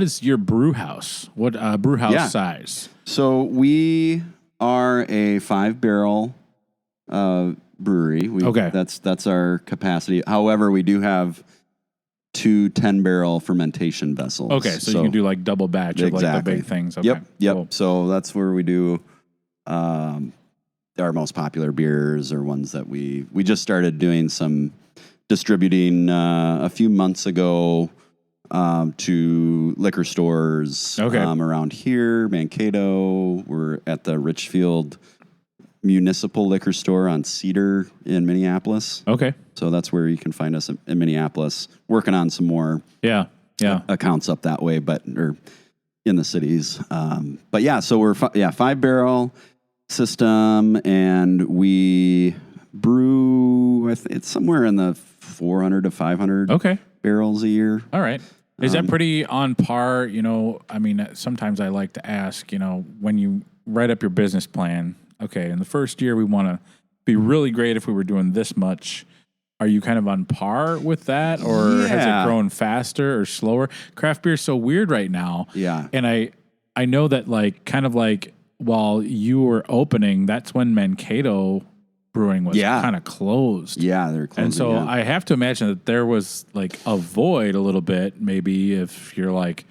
is your brew house? What brew house size? So we are a 5-barrel brewery. That's our capacity. However, we do have 2 10-barrel fermentation vessels. Okay, so you can do like double batch of like the big things. Okay, Yep. Cool. So that's where we do our most popular beers, or ones that we just started doing some distributing a few months ago to liquor stores around here, Mankato. We're at the Richfield Municipal Liquor Store on Cedar in Minneapolis. Okay. So that's where you can find us in Minneapolis. Working on some more accounts up that way, or in the cities. But yeah, so we're 5-barrel system, and we brew, it's somewhere in the 400 to 500 barrels a year. All right. Is that pretty on par? Sometimes I like to ask, when you write up your business plan, okay, in the first year we want to be really great if we were doing this much. Are you kind of on par with that, or has it grown faster or slower? Craft beer is so weird right now. Yeah. And I know that while you were opening, that's when Mankato Brewing was kind of closed. Yeah, they're closing. And so I have to imagine that there was like a void a little bit, maybe if you're like,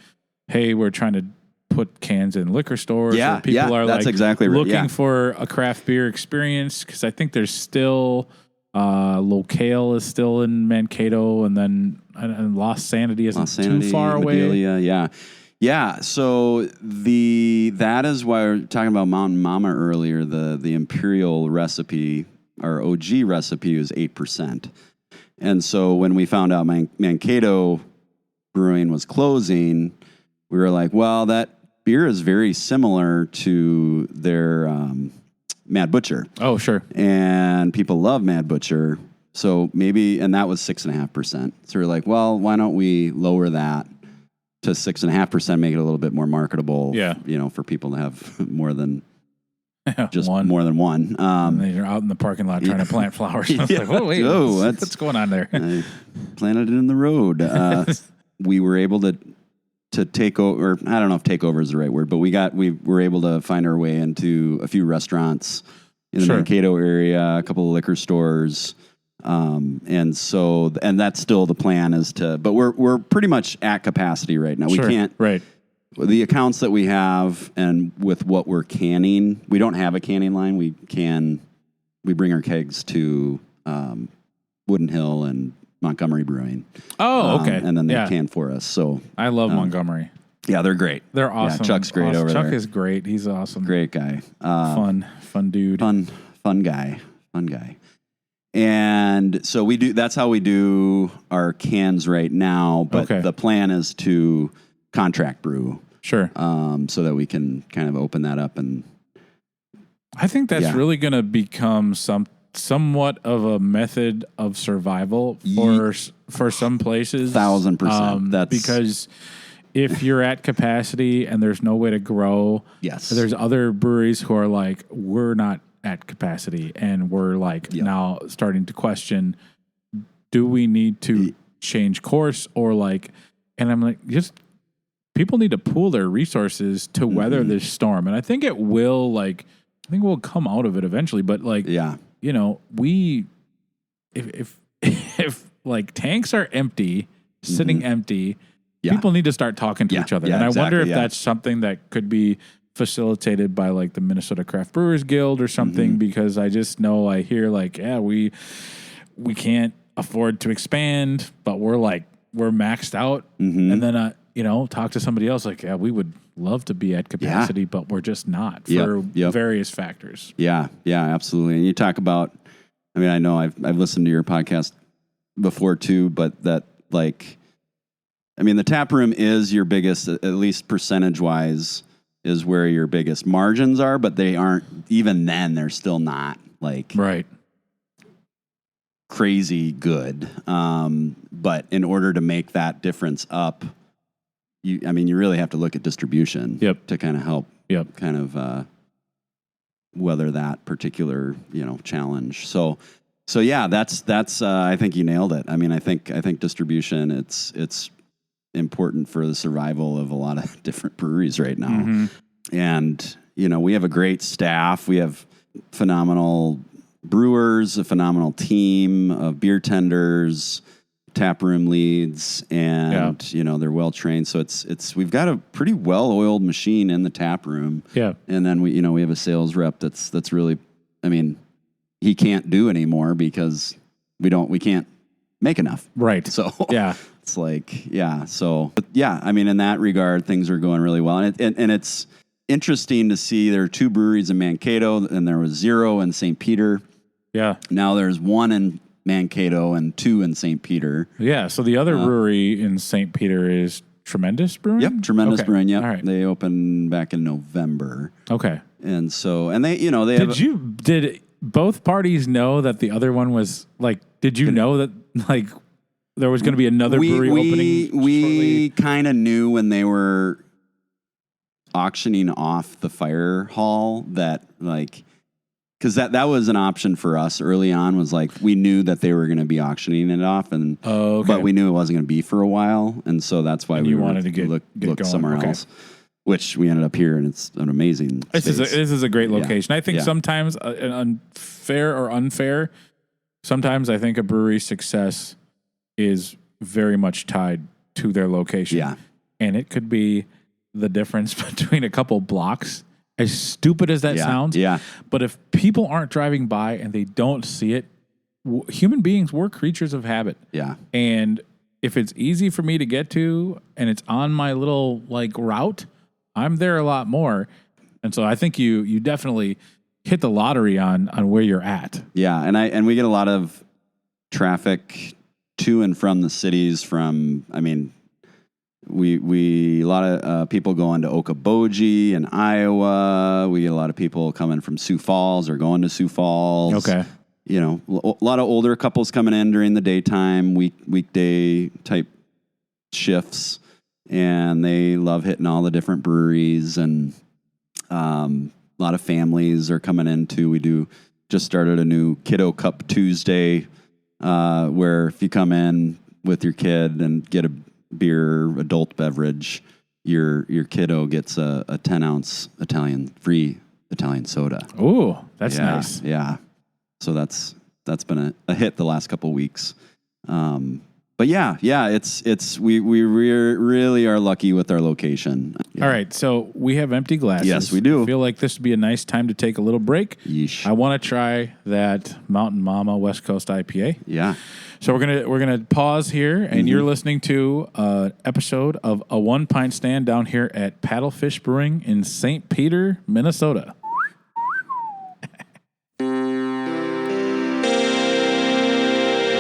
hey, we're trying to put cans in liquor stores. Yeah, or people are that's like exactly right. looking for a craft beer experience, because I think there's still Locale is still in Mankato, and then Lost Sanity isn't too far away. Yeah. So that is why we were talking about Mountain Mama earlier. The Imperial recipe, our OG recipe, is 8%. And so when we found out Mankato Brewing was closing, we were like, well, that beer is very similar to their Mad Butcher. Oh, sure. And people love Mad Butcher. So maybe, and that was 6.5%. So we're like, well, why don't we lower that to 6.5%, make it a little bit more marketable, for people to have more than more than one. And you're out in the parking lot trying to plant flowers. I was like, oh, wait, what's going on there? I planted it in the road. We were able to take over, I don't know if take over is the right word, but we were able to find our way into a few restaurants in the Mankato area, a couple of liquor stores. And that's still the plan but we're pretty much at capacity right now. We can't, the accounts that we have, and with what we're canning, we don't have a canning line. We bring our kegs to, Wooden Hill and Montgomery Brewing. Oh, okay. And then they can for us. So I love Montgomery. Yeah, they're great. They're awesome. Yeah, Chuck's great over there. Chuck is great. He's awesome. Great guy. Fun dude. Fun guy. And so that's how we do our cans right now. But the plan is to contract brew. Sure. So that we can kind of open that up. And I think that's really going to become somewhat of a method of survival for some places. 1,000%. That's because if you're at capacity and there's no way to grow, there's other breweries who are like, we're not at capacity, and we're like now starting to question, do we need to change course, or like, and I'm like, just people need to pool their resources to weather this storm. And I think it will, we'll come out of it eventually. But if like tanks are empty, sitting empty, people need to start talking to each other. And I wonder if that's something that could be facilitated by like the Minnesota Craft Brewers Guild or something, because I just know I hear we can't afford to expand, but we're maxed out. And then talk to somebody else we would love to be at capacity, but we're just not for various factors. Yeah, absolutely. And you talk about, I know I've listened to your podcast before too, but that the tap room is your biggest, at least percentage wise, is where your biggest margins are, but they aren't, even then they're still not right. crazy good. But in order to make that difference up, you really have to look at distribution to kind of help kind of weather that particular, challenge. So yeah, that's I think you nailed it. I think distribution, it's important for the survival of a lot of different breweries right now. And, we have a great staff. We have phenomenal brewers, a phenomenal team of beer tenders, tap room leads, and they're well trained. So we've got a pretty well oiled machine in the tap room. Yeah. And then we have a sales rep that's really, he can't do anymore because we can't make enough. Right. So yeah, it's in that regard, things are going really well. And it's interesting to see there are 2 breweries in Mankato, and there was 0 in St. Peter. Yeah. Now there's 1 in Mankato and 2 in St. Peter. Yeah. So the other brewery in St. Peter is Tremendous Brewing? Yep. Tremendous Brewing. Yep. All right. They opened back in November. Okay. And so, and they, did both parties know that the other one was did you know that there was going to be another brewery opening? We kind of knew when they were auctioning off the fire hall that because that was an option for us early on, was we knew that they were going to be auctioning it off, and but we knew it wasn't going to be for a while, and so that's why we wanted to look somewhere else, which we ended up here, and it's an amazing space. This is a great location. I think sometimes unfair or unfair, sometimes I think a brewery's success is very much tied to their location. Yeah. And it could be the difference between a couple blocks, as stupid as that sounds. Yeah. But if people aren't driving by and they don't see it, human beings, we're creatures of habit. Yeah. And if it's easy for me to get to and it's on my little route, I'm there a lot more. And so I think you definitely hit the lottery on where you're at. Yeah. And we get a lot of traffic to and from the cities from, we a lot of people going to Okoboji in Iowa. We get a lot of people coming from Sioux Falls or going to Sioux Falls. Okay. A lot of older couples coming in during the daytime, weekday type shifts, and they love hitting all the different breweries, and a lot of families are coming in too. We just started a new Kiddo Cup Tuesday, where if you come in with your kid and get a beer, adult beverage, your kiddo gets a 10-ounce free Italian soda. Ooh, that's nice. Yeah. So that's been a hit the last couple of weeks. But we really are lucky with our location. Yeah. All right, so we have empty glasses. Yes, we do. I feel like this would be a nice time to take a little break. Yeesh. I want to try that Mountain Mama West Coast IPA. Yeah. So we're gonna pause here, and you're listening to an episode of A One Pint Stand down here at Paddlefish Brewing in St. Peter, Minnesota.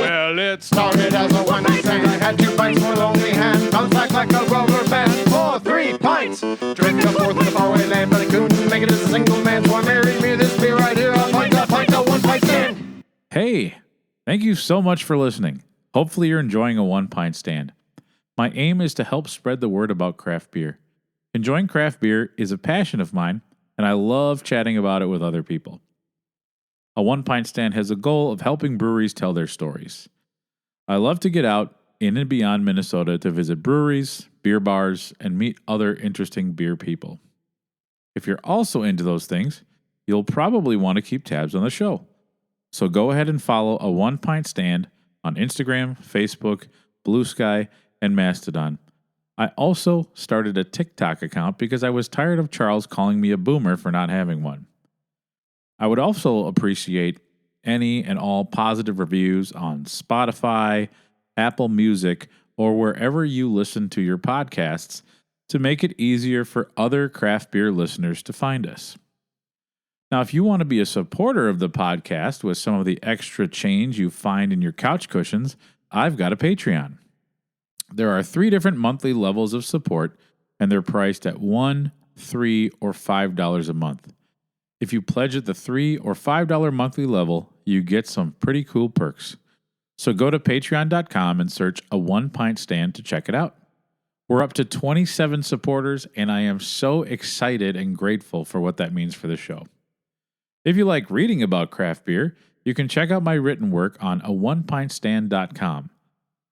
Well, it started as a one-night stand. I had 2 pints for a lonely hand. Bounced back like a rubber band. 4, 3 pints. Drank a 4th in a faraway land, but I couldn't make it as a single man. So I married me this beer right here. A pint, a one pint stand. Hey, thank you so much for listening. Hopefully you're enjoying A One Pint Stand. My aim is to help spread the word about craft beer. Enjoying craft beer is a passion of mine, and I love chatting about it with other people. A One Pint Stand has a goal of helping breweries tell their stories. I love to get out in and beyond Minnesota to visit breweries, beer bars, and meet other interesting beer people. If you're also into those things, you'll probably want to keep tabs on the show. So go ahead and follow A One Pint Stand on Instagram, Facebook, Blue Sky, and Mastodon. I also started a TikTok account because I was tired of Charles calling me a boomer for not having one. I would also appreciate any and all positive reviews on Spotify, Apple Music, or wherever you listen to your podcasts to make it easier for other craft beer listeners to find us. Now, if you want to be a supporter of the podcast with some of the extra change you find in your couch cushions, I've got a Patreon. There are 3 different monthly levels of support, and they're priced at $1, $3, or $5 a month. If you pledge at the $3 or $5 monthly level, you get some pretty cool perks. So go to patreon.com and search A One Pint Stand to check it out. We're up to 27 supporters, and I am so excited and grateful for what that means for the show. If you like reading about craft beer, you can check out my written work on aonepintstand.com.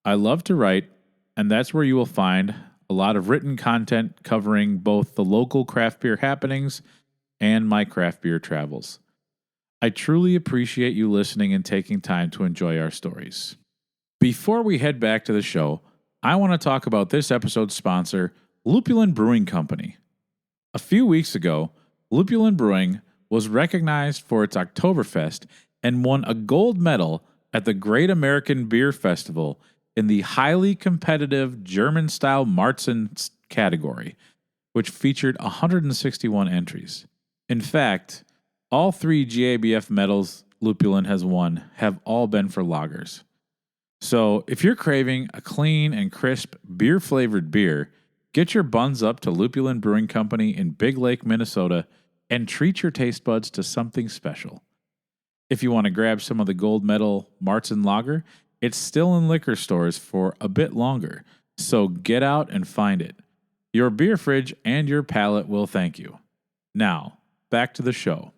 I love to write, and that's where you will find a lot of written content covering both the local craft beer happenings and my craft beer travels. I truly appreciate you listening and taking time to enjoy our stories. Before we head back to the show, I want to talk about this episode's sponsor, Lupulin Brewing Company. A few weeks ago, Lupulin Brewing was recognized for its Oktoberfest and won a gold medal at the Great American Beer Festival in the highly competitive German-style Marzen category, which featured 161 entries. In fact, all 3 GABF medals Lupulin has won have all been for lagers. So if you're craving a clean and crisp beer-flavored beer, get your buns up to Lupulin Brewing Company in Big Lake, Minnesota, and treat your taste buds to something special. If you want to grab some of the gold medal Marzen lager, it's still in liquor stores for a bit longer, so get out and find it. Your beer fridge and your palate will thank you. Now, back to the show.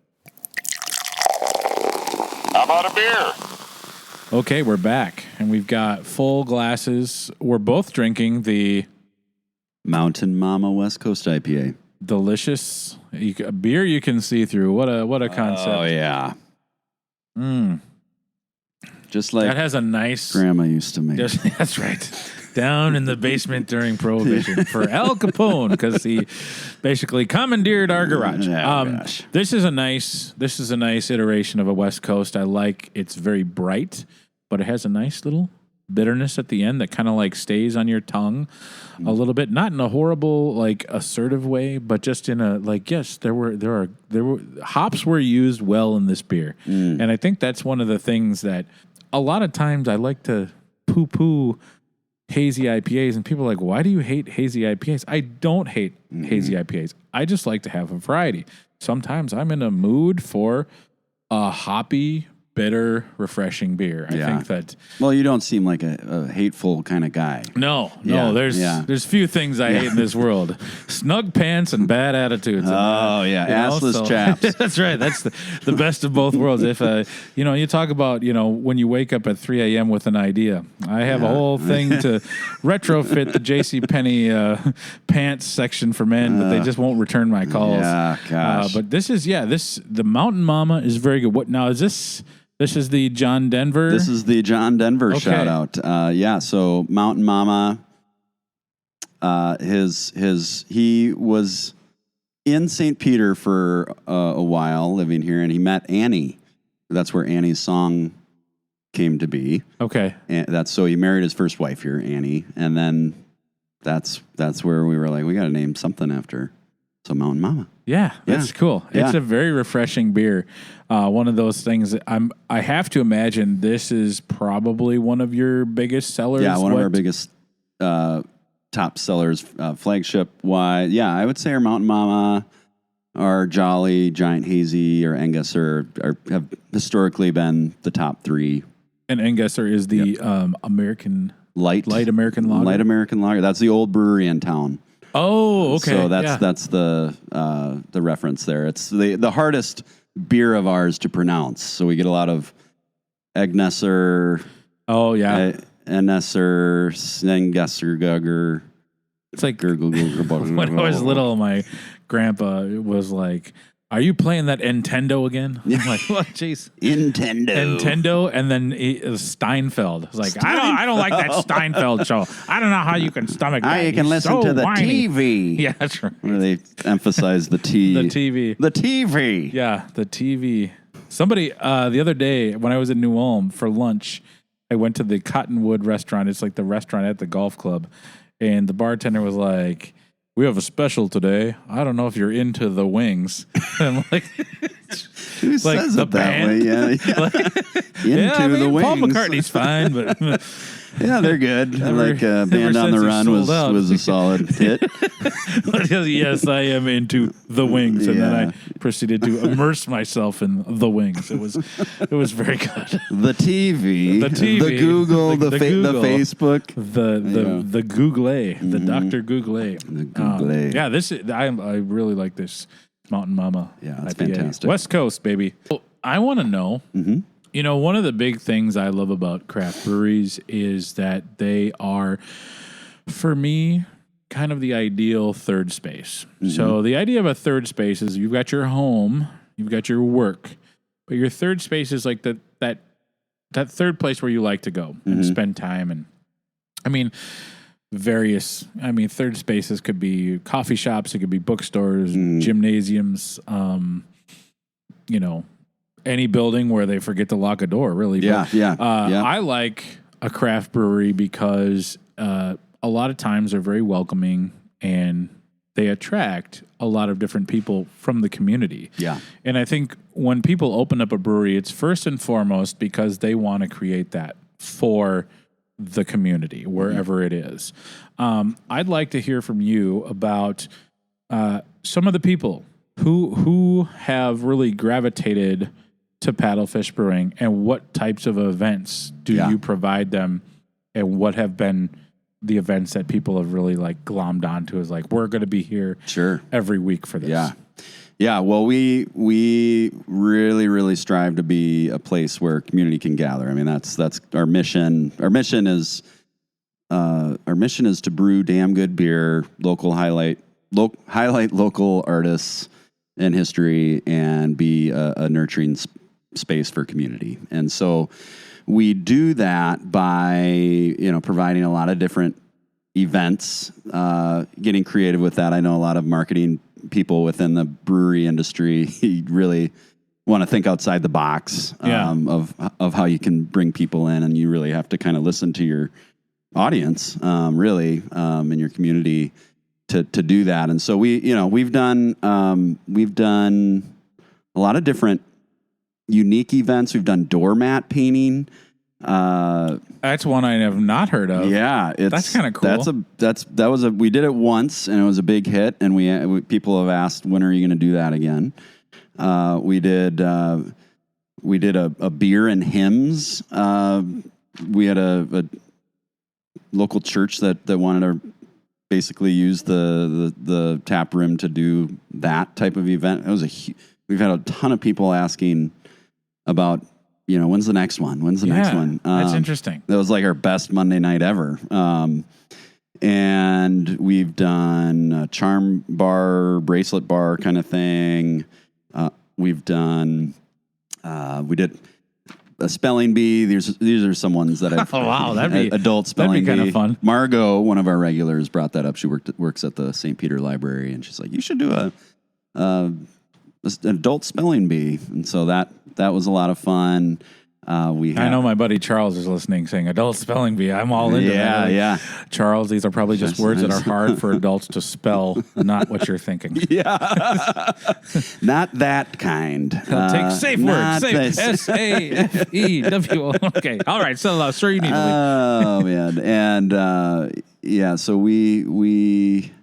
How about a beer? Okay, we're back, and we've got full glasses. We're both drinking the Mountain Mama West Coast IPA. delicious beer you can see through. What a concept. Oh, yeah. Just like that has a nice Grandma used to make. That's right. Down in the basement during Prohibition for Al Capone, because he basically commandeered our garage. Gosh. This is a nice iteration of a West Coast. I like it's very bright, but it has a nice little bitterness at the end that kind of like stays on your tongue a little bit, not in a horrible like assertive way, but just in a like, yes, there were hops were used well in this beer. And I think that's one of the things that a lot of times I like to poo-poo hazy IPAs, and people are like, why do you hate hazy IPAs? I don't hate hazy IPAs. I just like to have a variety. Sometimes I'm in a mood for a hoppy, bitter, refreshing beer. I think that. Well, you don't seem like a hateful kind of guy. No. There's few things I hate in this world: snug pants and bad attitudes. Assless chaps. That's right. That's the best of both worlds. If you talk about when you wake up at 3 a.m. with an idea. I have a whole thing to retrofit the JCPenney pants section for men, but they just won't return my calls. Yeah, gosh. But this is the Mountain Mama is very good. What now is this? This is the John Denver? This is the John Denver shout out. So Mountain Mama, he was in St. Peter for a while living here, and he met Annie. That's where Annie's song came to be. Okay. And so he married his first wife here, Annie, and then that's where we were like, we got to name something after her. So Mountain Mama. Yeah, that's cool. Yeah. It's a very refreshing beer. One of those things that I have to imagine this is probably one of your biggest sellers. Yeah, one of our biggest top sellers, flagship wise. Yeah, I would say our Mountain Mama, our Jolly, Giant Hazy, or Engesser have historically been the top 3. And Engesser is the American light American lager. Light American lager. That's the old brewery in town. Oh, okay. So that's the reference there. It's the hardest beer of ours to pronounce. So we get a lot of Egnesser. Oh yeah. Enesser, Snengesser, Gugger. It's like when I was little, my grandpa was like, "Are you playing that Nintendo again?" I'm like, "What? Jeez, Nintendo." And then Steinfeld. I was like, "I don't like that Steinfeld show. I don't know how you can stomach that. You can listen to the whiny." TV. Yeah, that's right. Where they emphasize the T. The TV. The TV. Yeah, the TV. Somebody the other day when I was in New Ulm for lunch, I went to the Cottonwood restaurant. It's like the restaurant at the golf club. And the bartender was like, "We have a special today. I don't know if you're into the wings." And I'm like, Who like says the it that band? way? Yeah. Like, Into the wings. Paul McCartney's fine, but Yeah, they're good. Band on the Run was a solid hit. yes, I am into the wings, and then I proceeded to immerse myself in the wings. It was very good. The TV, the Google, the Facebook, the Google, the Dr. Google. The Google. Yeah, this is, I really like this Mountain Mama. Yeah, that's IPA. fantastic. West Coast, baby. Well, I want to know. You know, one of the big things I love about craft breweries is that they are, for me, kind of the ideal third space. So the idea of a third space is you've got your home, you've got your work, but your third space is like that third place where you like to go and spend time. And I mean, third spaces could be coffee shops, it could be bookstores, gymnasiums, you know, any building where they forget to lock a door, really. Yeah. I like a craft brewery because a lot of times they're very welcoming and they attract a lot of different people from the community. Yeah. And I think when people open up a brewery, it's first and foremost because they want to create that for the community, wherever it is. I'd like to hear from you about some of the people who have really gravitated to Paddlefish Brewing, and what types of events do you provide them, and what have been the events that people have really like glommed onto as like, we're going to be here every week for this. Yeah. Well, we really strive to be a place where community can gather. I mean, that's our mission. Our mission is to brew damn good beer, highlight local artists and history, and be a nurturing space for community. And so we do that by, providing a lot of different events, getting creative with that. I know a lot of marketing people within the brewery industry really want to think outside the box of how you can bring people in, and you really have to kind of listen to your audience, in your community to do that. And so we've done a lot of different unique events. We've done doormat painting. That's one I have not heard of. Yeah, that's kind of cool. We did it once and it was a big hit, and people have asked, when are you going to do that again? We did a beer and hymns. We had a local church that wanted to basically use the tap room to do that type of event. We've had a ton of people asking about, when's the next one? Next one? That's interesting. That was like our best Monday night ever. And we've done a charm bar, bracelet bar kind of thing. We've done, we did a spelling bee. These are some ones that I've. Oh, wow, that'd be adult spelling bee. That'd be kind of fun. Margot, one of our regulars, brought that up. She works at the St. Peter Library, and she's like, you should do an adult spelling bee. And so that was a lot of fun. I know my buddy Charles is listening, saying adult spelling bee. I'm all into that. Yeah. Charles, these are probably just words that are hard for adults to spell, not what you're thinking. Yeah. Not that kind. Take safe words. Safe. SAFEW. Okay. All right. So, sir, you need to leave. Oh, man. And, so we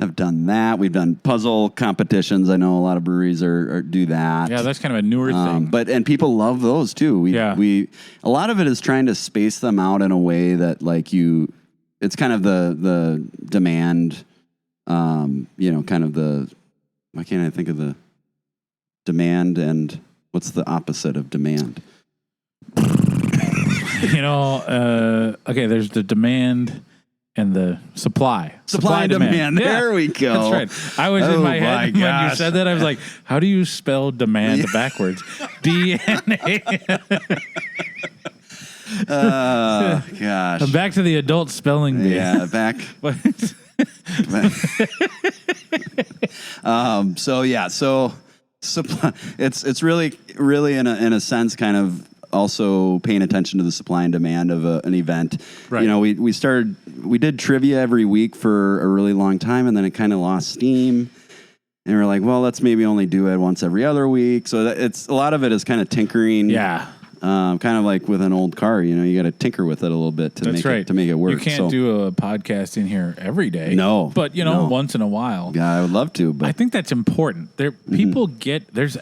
have done that. We've done puzzle competitions. I know a lot of breweries do that. Yeah, that's kind of a newer thing. And people love those too. A lot of it is trying to space them out in a way that it's kind of the demand, why can't I think of the demand, and what's the opposite of demand? Okay, there's the demand and the supply. Supply and demand. Yeah, There we go. that's right. I was in my head when you said that. I was like, how do you spell demand backwards? DNA. Gosh. Back to the adult spelling bee. Yeah, back. So supply. It's really in a sense kind of also paying attention to the supply and demand of an event. Right. We did trivia every week for a really long time, and then it kind of lost steam. And we're like, well, let's maybe only do it once every other week. So it's a lot of it is kind of tinkering. Yeah. Kind of like with an old car, you got to tinker with it a little bit to make it work. You can't do a podcast in here every day. No, but once in a while. Yeah, I would love to, but I think that's important. People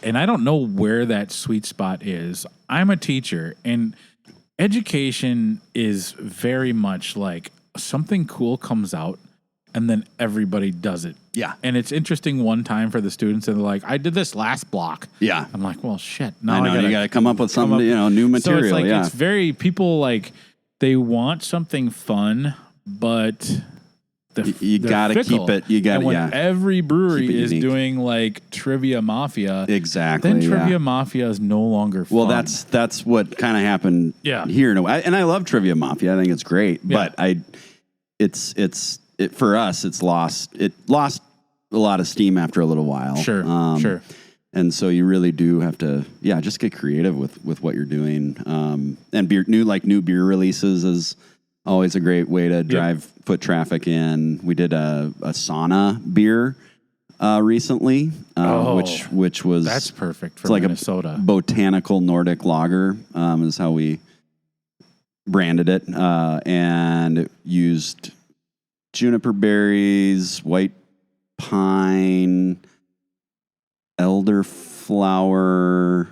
and I don't know where that sweet spot is. I'm a teacher, and education is very much like something cool comes out, and then everybody does it. Yeah. And it's interesting one time for the students, and they're like, I did this last block. Yeah. I'm like, well, shit. I know, you got to come up with some, new material. So it's like, yeah. it's very, people like, they want something fun, but you got to keep it. You got to, yeah. Every brewery is unique. doing like Trivia Mafia. Exactly. Then Trivia Mafia is no longer fun. Well, that's what kind of happened here. And I love Trivia Mafia. I think it's great, but for us, it lost a lot of steam after a little while. Sure, sure. And so you really do have to, just get creative with what you're doing. And new beer releases is always a great way to drive foot traffic in. We did a sauna beer recently, which was that's perfect for like Minnesota. A botanical Nordic lager is how we branded it, and it used juniper berries, white pine, elderflower,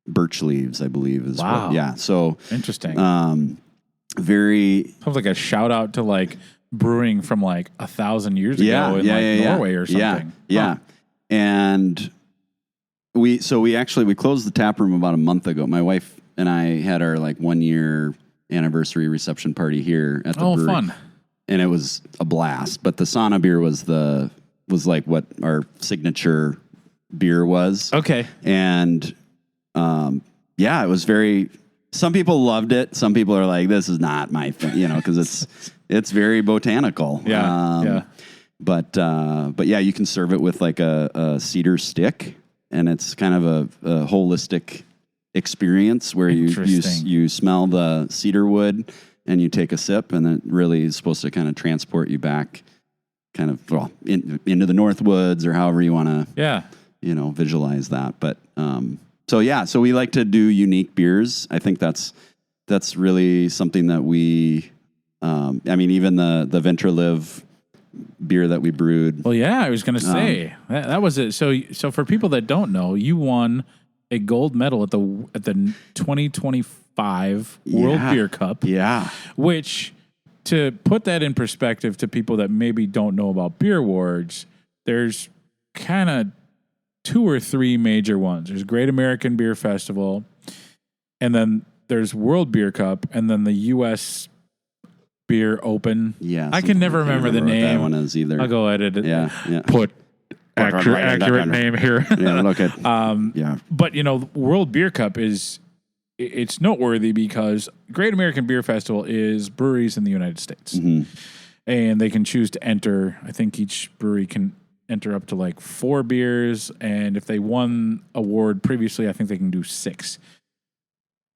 birch leaves, I believe is wow. So interesting. Very sounds like a shout out to like brewing from like 1,000 years ago in Norway or something. Yeah. And we closed the tap room about a month ago. My wife and I had our 1 year anniversary reception party here at the brewery. Fun. And it was a blast. But the sauna beer was like what our signature beer was. Okay. And it was very. Some people loved it. Some people are like, this is not my thing, because it's very botanical. Yeah. But you can serve it with like a cedar stick, and it's kind of a holistic experience where you smell the cedar wood and you take a sip, and it really is supposed to kind of transport you back kind of into the North Woods or however you want to visualize that. But so we like to do unique beers. I think that's really something that we even the Ventralive beer that we brewed. Well, yeah, I was going to say that was it. So for people that don't know, you won a gold medal at the 2025 World Beer Cup. Yeah. Which, to put that in perspective to people that maybe don't know about beer awards, there's kind of 2 or 3 major ones. There's Great American Beer Festival, and then there's World Beer Cup, and then the U.S. Beer Open. Yeah, I can never remember the name. What that one is either. I'll go edit it. Yeah. Put accurate name here. Yeah, look at. But World Beer Cup it's noteworthy because Great American Beer Festival is breweries in the United States, and they can choose to enter. I think each brewery can enter up to like 4 beers, and if they won award previously, I think they can do 6.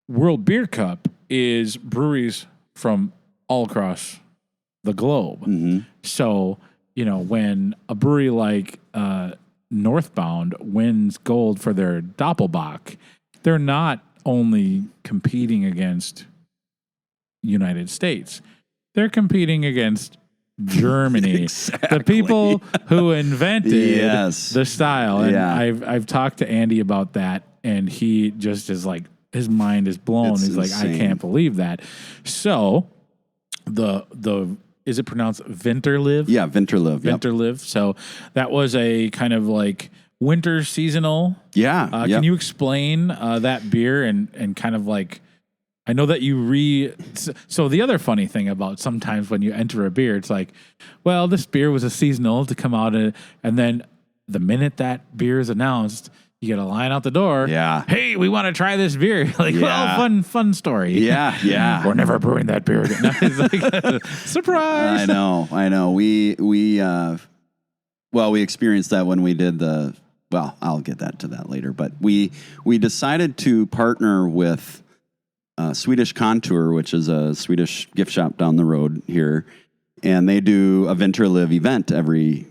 World Beer Cup is breweries from all across the globe. So, when a brewery like Northbound wins gold for their Doppelbock, they're not only competing against United States, they're competing against Germany, exactly. The people who invented the style. And I've talked to Andy about that, and he just is like, his mind is blown. It's He's insane. like, I can't believe that. So is it pronounced Ventralive? Yeah, Ventralive. Ventralive. So that was a kind of like winter seasonal. Yeah. Can you explain that beer and kind of like I know that so the other funny thing about sometimes when you enter a beer, it's like, well, this beer was a seasonal to come out, and then the minute that beer is announced, you get a line out the door. Yeah. Hey, we want to try this beer. Like, well, fun story. Yeah. We're never brewing that beer again. It's like, surprise. I know. We experienced that when we did I'll get to that later, but we decided to partner with Swedish Contour, which is a Swedish gift shop down the road here, and they do a Vinterliv event every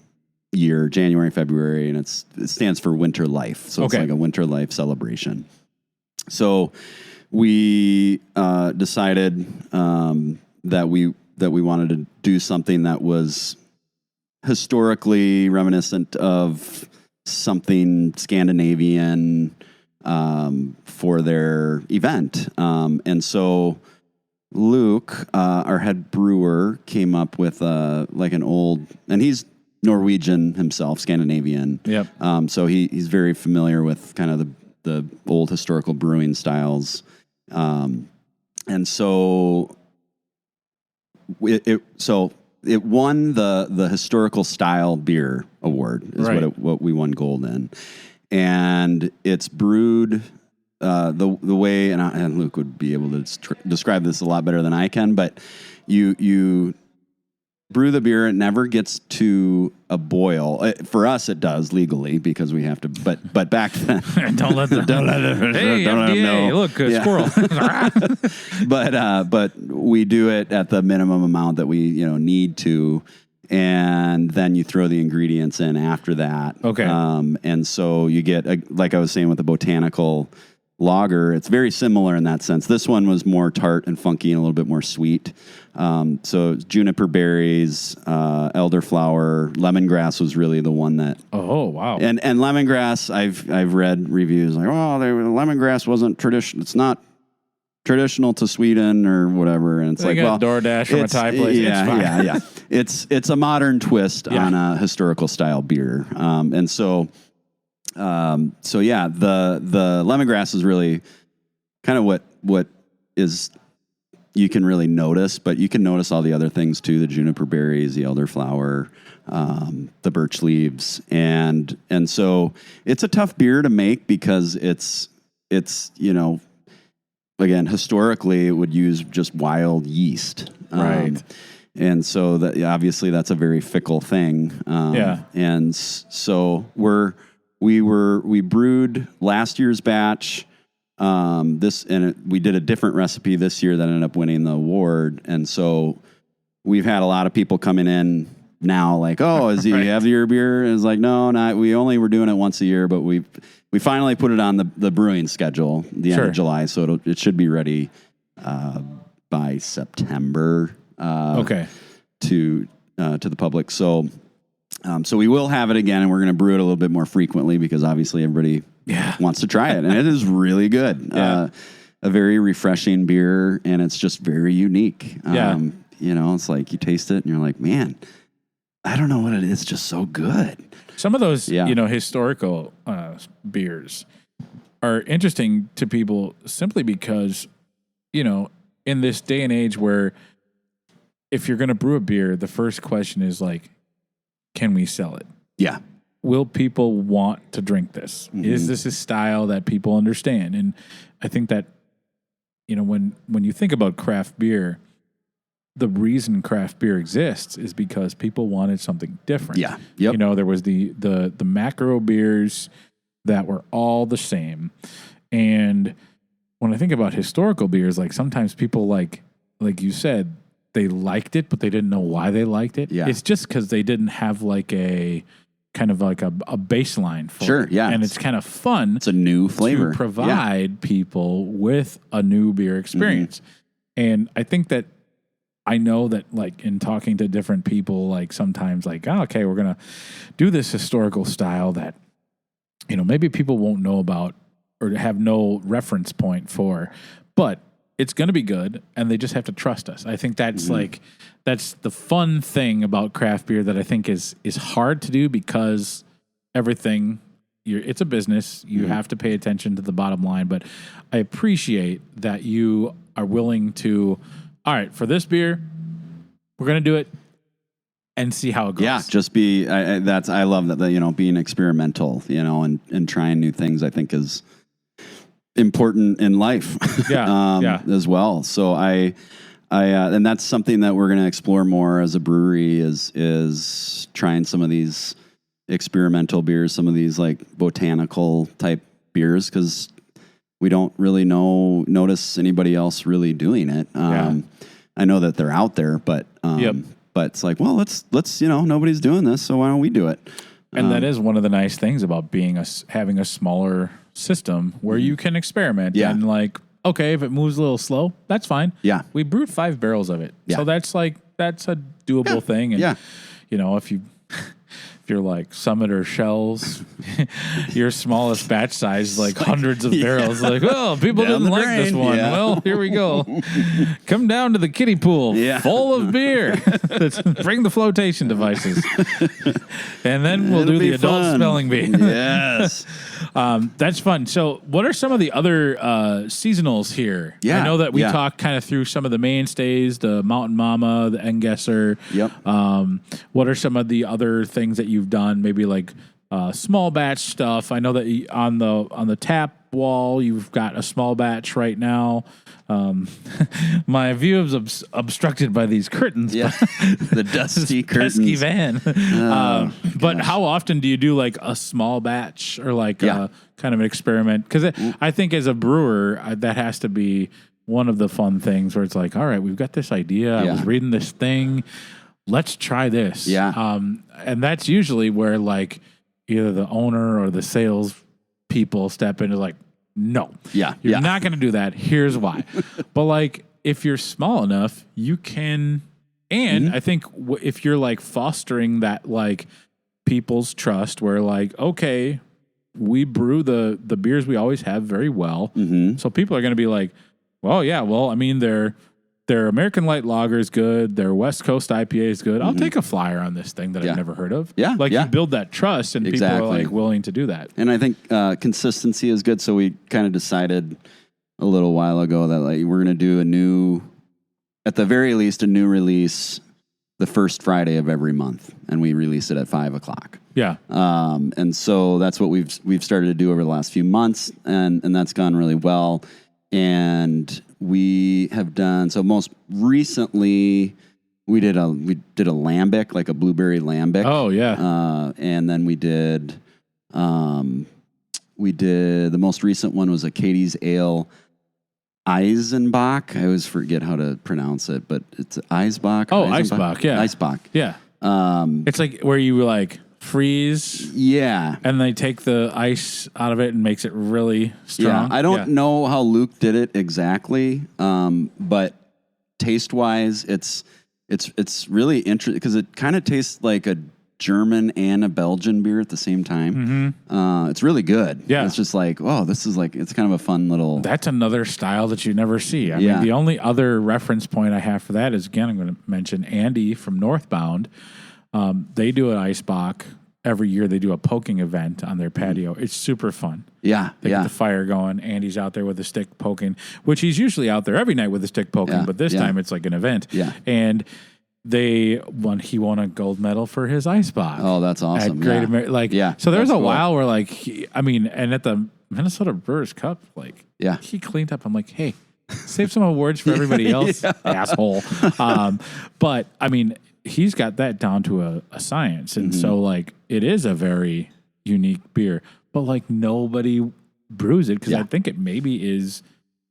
year, January, February, and it stands for Winter Life. So it's like a Winter Life celebration. So we decided that we wanted to do something that was historically reminiscent of something Scandinavian for their event. And so Luke, our head brewer, came up with an old, and he's Norwegian himself, Scandinavian. Yep. So he's very familiar with kind of the old historical brewing styles. And so it won the historical style beer award is what we won gold in. And it's brewed the way, and Luke would be able to describe this a lot better than I can, but you brew the beer, it never gets to a boil. For us, it does legally because we have to. But back then, don't let them hey, don't FDA, look, squirrel. But we do it at the minimum amount that we need to, and then you throw the ingredients in after that. Okay. And so you get like I was saying with the botanical lager, it's very similar in that sense. This one was more tart and funky and a little bit more sweet. So juniper berries, elderflower, lemongrass was really the one that. Oh wow! And lemongrass, I've read reviews like, lemongrass wasn't traditional. It's not traditional to Sweden or whatever. And it's they got DoorDash from a Thai place. Yeah. It's a modern twist on a historical style beer. And so. The lemongrass is really kind of what is you can really notice, but you can notice all the other things too: the juniper berries, the elderflower, the birch leaves, and so it's a tough beer to make because it's again historically it would use just wild yeast, right? And so that obviously that's a very fickle thing, and so we brewed last year's batch, we did a different recipe this year that ended up winning the award. And so we've had a lot of people coming in now like, is you have your beer? And it's like, no, not, we only were doing it once a year, but we finally put it on the brewing schedule the end of July. So it should be ready, by September, to the public. So we will have it again, and we're going to brew it a little bit more frequently because obviously everybody wants to try it, and it is really good. A very refreshing beer, and it's just very unique. It's like you taste it, and you're like, man, I don't know what it is, just so good. Some of those, historical beers are interesting to people simply because, in this day and age where if you're going to brew a beer, the first question is like, can we sell it? Yeah. Will people want to drink this? Mm-hmm. Is this a style that people understand? And I think that, when you think about craft beer, the reason craft beer exists is because people wanted something different. Yeah. Yep. There was the macro beers that were all the same. And when I think about historical beers, like sometimes people like you said, they liked it, but they didn't know why they liked it. Yeah. It's just because they didn't have like a kind of like a baseline for it. Yeah. And it's kind of fun. It's a new flavor. To provide people with a new beer experience. Mm-hmm. And I think that I know that like in talking to different people, like sometimes like, we're going to do this historical style that, maybe people won't know about or have no reference point for, but it's going to be good, and they just have to trust us. I think that's that's the fun thing about craft beer that I think is hard to do because everything, it's a business. You have to pay attention to the bottom line. But I appreciate that you are willing to, all right, for this beer, we're going to do it and see how it goes. Yeah, just be, I love that, you know, being experimental, you know, and trying new things, I think is important in life. As well. So I and that's something that we're going to explore more as a brewery is trying some of these experimental beers, some of these like botanical type beers, because we don't really notice anybody else really doing it. I know that they're out there, but it's like, well, let's you know, nobody's doing this, so why don't we do it? And that is one of the nice things about being having a smaller system where you can experiment and like, okay, if it moves a little slow, that's fine. Yeah. We brewed 5 barrels of it. Yeah. So that's a doable thing. And, you know, if you're like Summit or Shells, your smallest batch size is like hundreds of barrels. Like, well, people didn't like this one. Yeah. Well, here we go. Come down to the kiddie pool full of beer. Bring the flotation devices. And then we'll do the adult smelling bee. Yes. That's fun. So what are some of the other seasonals here? Yeah. I know that we talked kind of through some of the mainstays, the Mountain Mama, the Engesser. Yep. What are some of the other things that you've done? Maybe like small batch stuff. I know that on the tap wall, you've got a small batch right now. My view is obstructed by these curtains. Yeah, the dusty curtains. Pesky van. But how often do you do like a small batch or like kind of an experiment? Because I think as a brewer, that has to be one of the fun things where it's like, all right, we've got this idea. I was reading this thing. Let's try this. Yeah. And that's usually where like either the owner or the sales people step in and like, no, you're not going to do that. Here's why. But like, if you're small enough, you can, and I think if you're like fostering that, like people's trust where like, okay, we brew the beers we always have very well. So people are going to be like, well, yeah, well, I mean, their American Light Lager is good. Their West Coast IPA is good. I'll take a flyer on this thing that I've never heard of. Yeah. Like you build that trust and people are like willing to do that. And I think consistency is good. So we kind of decided a little while ago that like we're going to do at the very least, a new release the first Friday of every month. And we release it at 5:00. Yeah. And so that's what we've started to do over the last few months. And that's gone really well. And we have done, so most recently we did a lambic, like a blueberry lambic. Oh yeah. And then we did the most recent one was a Katie's Ale Eisenbach. I always forget how to pronounce it, but it's Eisbach. Oh, Eisbach, yeah. Eisbach. Yeah. It's like where you like freeze. Yeah. And they take the ice out of it and makes it really strong. Yeah. I don't know how Luke did it exactly. But taste wise, it's really interesting because it kind of tastes like a German and a Belgian beer at the same time. It's really good. Yeah. It's just like, oh, this is like, it's kind of a fun little. That's another style that you never see. I mean, the only other reference point I have for that is, again, I'm going to mention Andy from Northbound. They do an Eisbach every year. They do a poking event on their patio. It's super fun. Yeah. They get the fire going. Andy's out there with a stick poking, which he's usually out there every night with a stick poking, but this time it's like an event. Yeah. And he won a gold medal for his Eisbach. Oh, that's awesome. So there was a while where like, and at the Minnesota Brewers Cup, like he cleaned up. I'm like, hey, save some awards for everybody else, asshole. But I mean, he's got that down to a science. And so like, it is a very unique beer, but like nobody brews it because I think it maybe is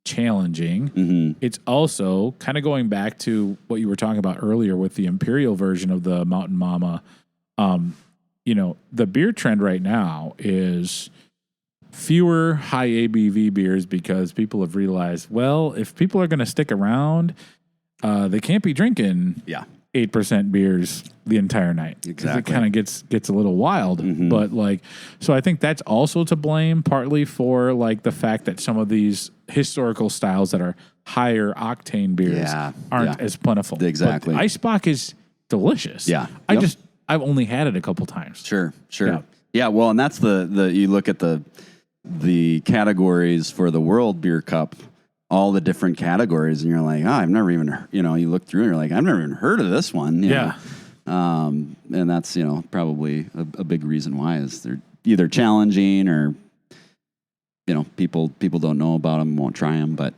challenging. It's also kind of going back to what you were talking about earlier with the Imperial version of the Mountain Mama. The beer trend right now is fewer high ABV beers because people have realized, well, if people are going to stick around, they can't be drinking 8% beers the entire night. Exactly. It kind of gets a little wild. But like, so I think that's also to blame partly for like the fact that some of these historical styles that are higher octane beers aren't as plentiful. Exactly. But Eisbach is delicious. Yeah. I've only had it a couple times. Sure. Yeah, well, and that's the you look at the categories for the World Beer Cup, all the different categories, and you're like, oh, I've never even, you look through and you're like, I've never even heard of this one. You know? And that's, probably a big reason why is they're either challenging or, people don't know about them, won't try them, but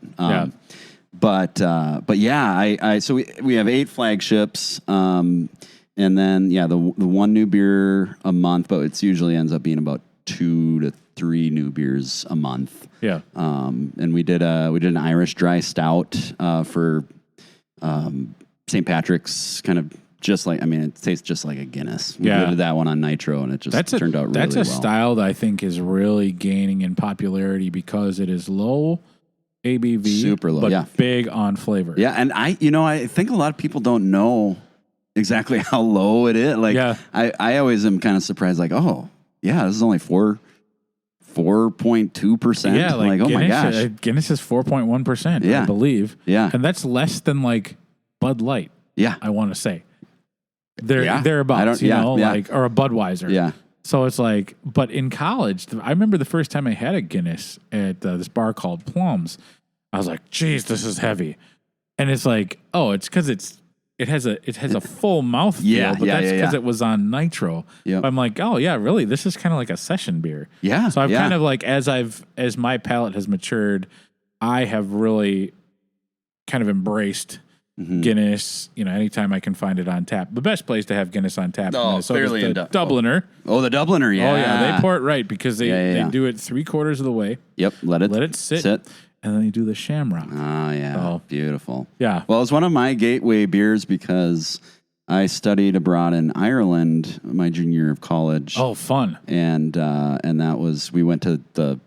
yeah, so we have 8 flagships, and then the one new beer a month, but it usually ends up being about 2 to 3 new beers a month. Yeah. And we did an Irish dry stout for St. Patrick's, kind of just like, it tastes just like a Guinness. We did that one on Nitro, and it just turned out really well. That's a style that I think is really gaining in popularity because it is low ABV, super low, but big on flavor. Yeah, and I think a lot of people don't know exactly how low it is. Like, I always am kind of surprised, like, oh, yeah, this is only 4.2%. Yeah, like oh Guinness, my gosh. Guinness is 4.1%, I believe. Yeah. And that's less than like Bud Light. Yeah. I want to say. Thereabouts, like, or a Budweiser. Yeah. So it's like, but in college, I remember the first time I had a Guinness at this bar called Plums. I was like, geez, this is heavy. And it's like, oh, it's because it has a full mouth feel, but that's because it was on Nitro. Yep. I'm like, oh yeah, really? This is kind of like a session beer. Yeah. So I've kind of like, as my palate has matured, I have really kind of embraced Guinness. Anytime I can find it on tap. The best place to have Guinness on tap in Minnesota is the Dubliner. Oh, the Dubliner, yeah. Oh yeah, they pour it right because they do it 3/4 of the way. Yep, let it sit. And then you do the Shamrock. Oh, yeah. So, beautiful. Yeah. Well, it's one of my gateway beers because I studied abroad in Ireland my junior year of college. Oh, fun. And that was, we went to the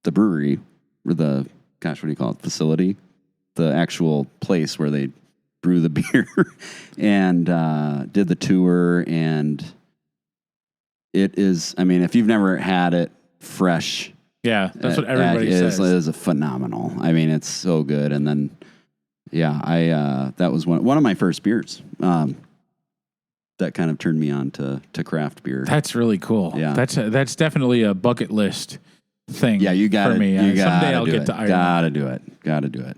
brewery, or what do you call it? Facility? The actual place where they brew the beer, and did the tour. And it is, if you've never had it fresh, yeah, that's what everybody says. It is a phenomenal. It's so good. And then, that was one of my first beers. That kind of turned me on to craft beer. That's really cool. Yeah, that's definitely a bucket list thing. Yeah, you got it. Someday I'll get to Ireland. Got to do it.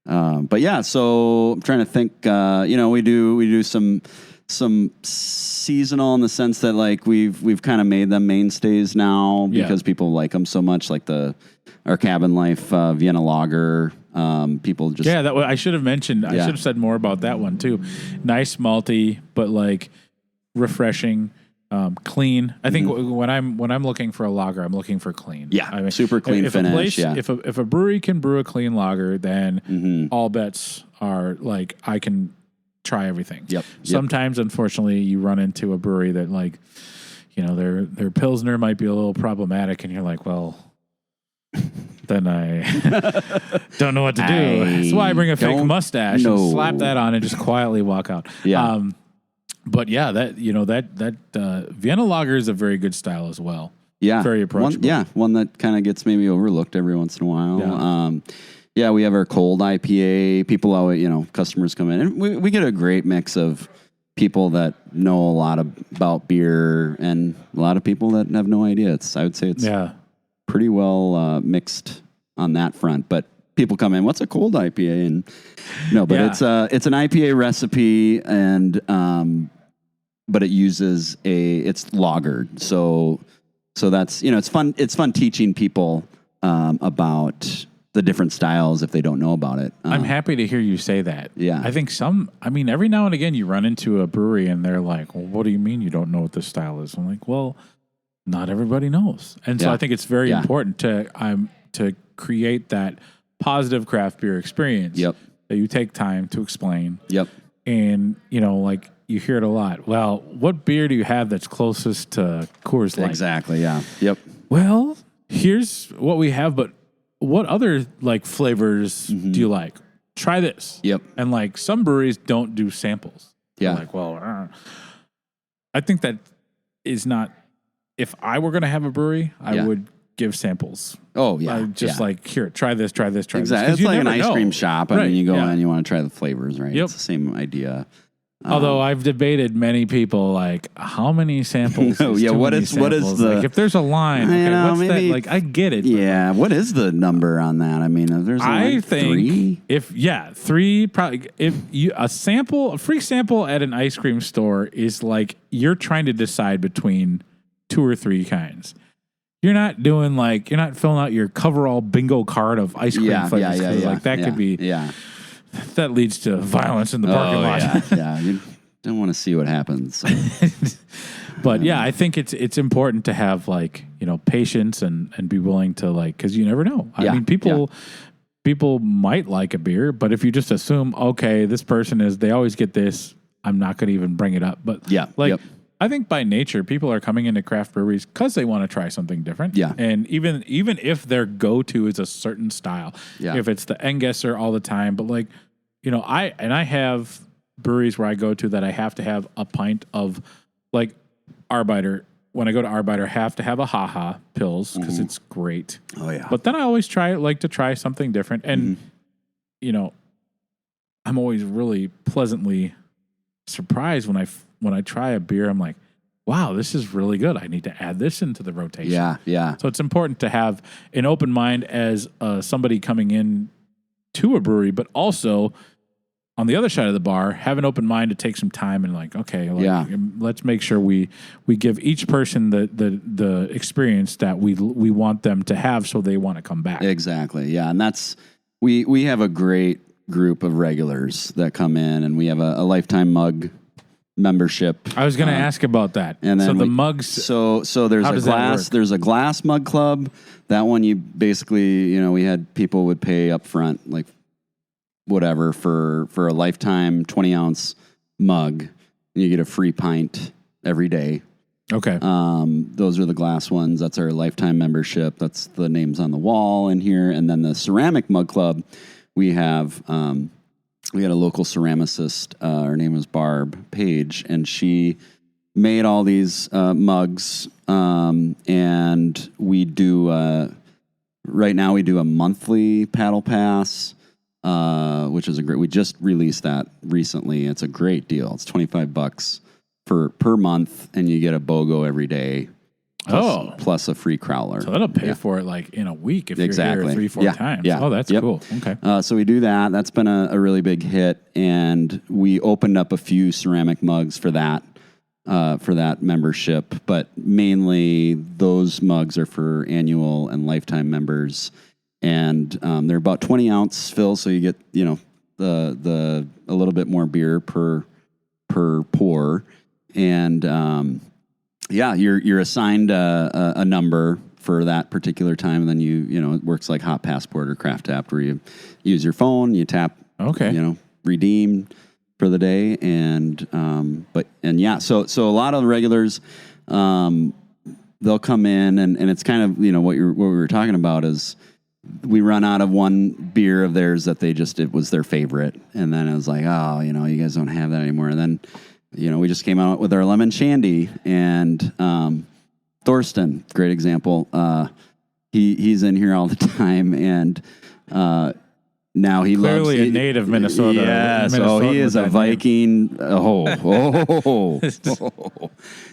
But yeah, so I'm trying to think. We do some seasonal in the sense that like we've kind of made them mainstays now because people like them so much. Like our Cabin Life Vienna Lager. People just that I should have mentioned. I should have said more about that one too. Nice malty, but like refreshing. Clean. I think when I'm looking for a lager, I'm looking for clean. Yeah, super clean finish. If a brewery can brew a clean lager, then all bets are like I can try everything. Yep. Sometimes, unfortunately, you run into a brewery that like, their Pilsner might be a little problematic, and you're like, well, then I don't know what to do. That's why I bring a fake mustache and slap that on and just quietly walk out. Yeah. But yeah, that Vienna Lager is a very good style as well. Yeah, very approachable. One that kind of gets maybe overlooked every once in a while. Yeah. We have our cold IPA. People always, customers come in, and we get a great mix of people that know a lot about beer and a lot of people that have no idea. I would say it's pretty well mixed on that front, but. People come in, what's a cold IPA? And it's an IPA recipe, and but it uses it's lagered. So that's it's fun. It's fun teaching people about the different styles if they don't know about it. I'm happy to hear you say that. Yeah, I think every now and again you run into a brewery and they're like, well, what do you mean you don't know what this style is? I'm like, well, not everybody knows, and so I think it's very important to create that positive craft beer experience that you take time to explain. Yep. And, like you hear it a lot. Well, what beer do you have that's closest to Coors Light? Exactly, yeah. Yep. Well, here's what we have, but what other like flavors do you like? Try this. Yep. And like some breweries don't do samples. Yeah. They're like, well, I think that is not, if I were going to have a brewery, I would give samples. Oh, yeah. Like, here, try this, try this, try this. Exactly. It's like an ice cream shop. Right. You go in, you want to try the flavors, right? Yep. It's the same idea. Although I've debated many people like how many samples. What is the like if there's a line? Okay, what's maybe, that? Like I get it. Yeah, what is the number on that? I mean, there's I think 3. 3 probably. If you a free sample at an ice cream store is like you're trying to decide between 2 or 3 kinds. You're not filling out your coverall bingo card of ice cream flavors. Like that could be. Yeah. That leads to violence in the parking lot. Yeah. You don't want to see what happens. But I think it's important to have patience and be willing to because you never know. I mean, people might like a beer, but if you just assume, okay, this person they always get this, I'm not going to even bring it up. But I think by nature, people are coming into craft breweries because they want to try something different. Yeah. And even if their go-to is a certain style, if it's the Engesser all the time, but I have breweries where I go to that I have to have a pint of Arbeiter. When I go to Arbeiter, I have to have a Ha-Ha Pils because it's great. Oh, yeah. But then I always like to try something different. And, I'm always really pleasantly surprised when I try a beer. I'm like, wow, this is really good. I need to add this into the rotation. Yeah. So it's important to have an open mind as somebody coming in to a brewery, but also on the other side of the bar, have an open mind to take some time and let's make sure we give each person the experience that we want them to have so they want to come back. Exactly. Yeah. And that's, we have a great group of regulars that come in, and we have a lifetime mug membership. I was going to ask about that. And then the mugs. So there's a glass mug club. That one you basically, we had people would pay up front, like whatever for a lifetime 20-ounce mug, and you get a free pint every day. Okay. Those are the glass ones. That's our lifetime membership. That's the names on the wall in here. And then the ceramic mug club, we have, we had a local ceramicist. Her name was Barb Page, and she made all these mugs. And we do right now we do a monthly paddle pass, which is we just released that recently. It's a great deal. It's $25 per month, and you get a BOGO every day. Plus a free crowler. So that'll pay for it in a week if you're here 3-4 times. Yeah. Oh, that's cool. Okay. So we do that. That's been a really big hit, and we opened up a few ceramic mugs for that membership. But mainly those mugs are for annual and lifetime members, and they're about 20-ounce fill, so you get the a little bit more beer per pour, and you're assigned a number for that particular time, and then it works like Hot Passport or Craft Tap, where you use your phone, you tap, redeem for the day, and so a lot of regulars, they'll come in, and it's kind of what we were talking about is we run out of one beer of theirs that it was their favorite, and then it was like, oh, you guys don't have that anymore, and then. We just came out with our lemon shandy, and Thorsten, great example. He's in here all the time, and now he clearly loves a native Minnesota. Yes, he is a Viking.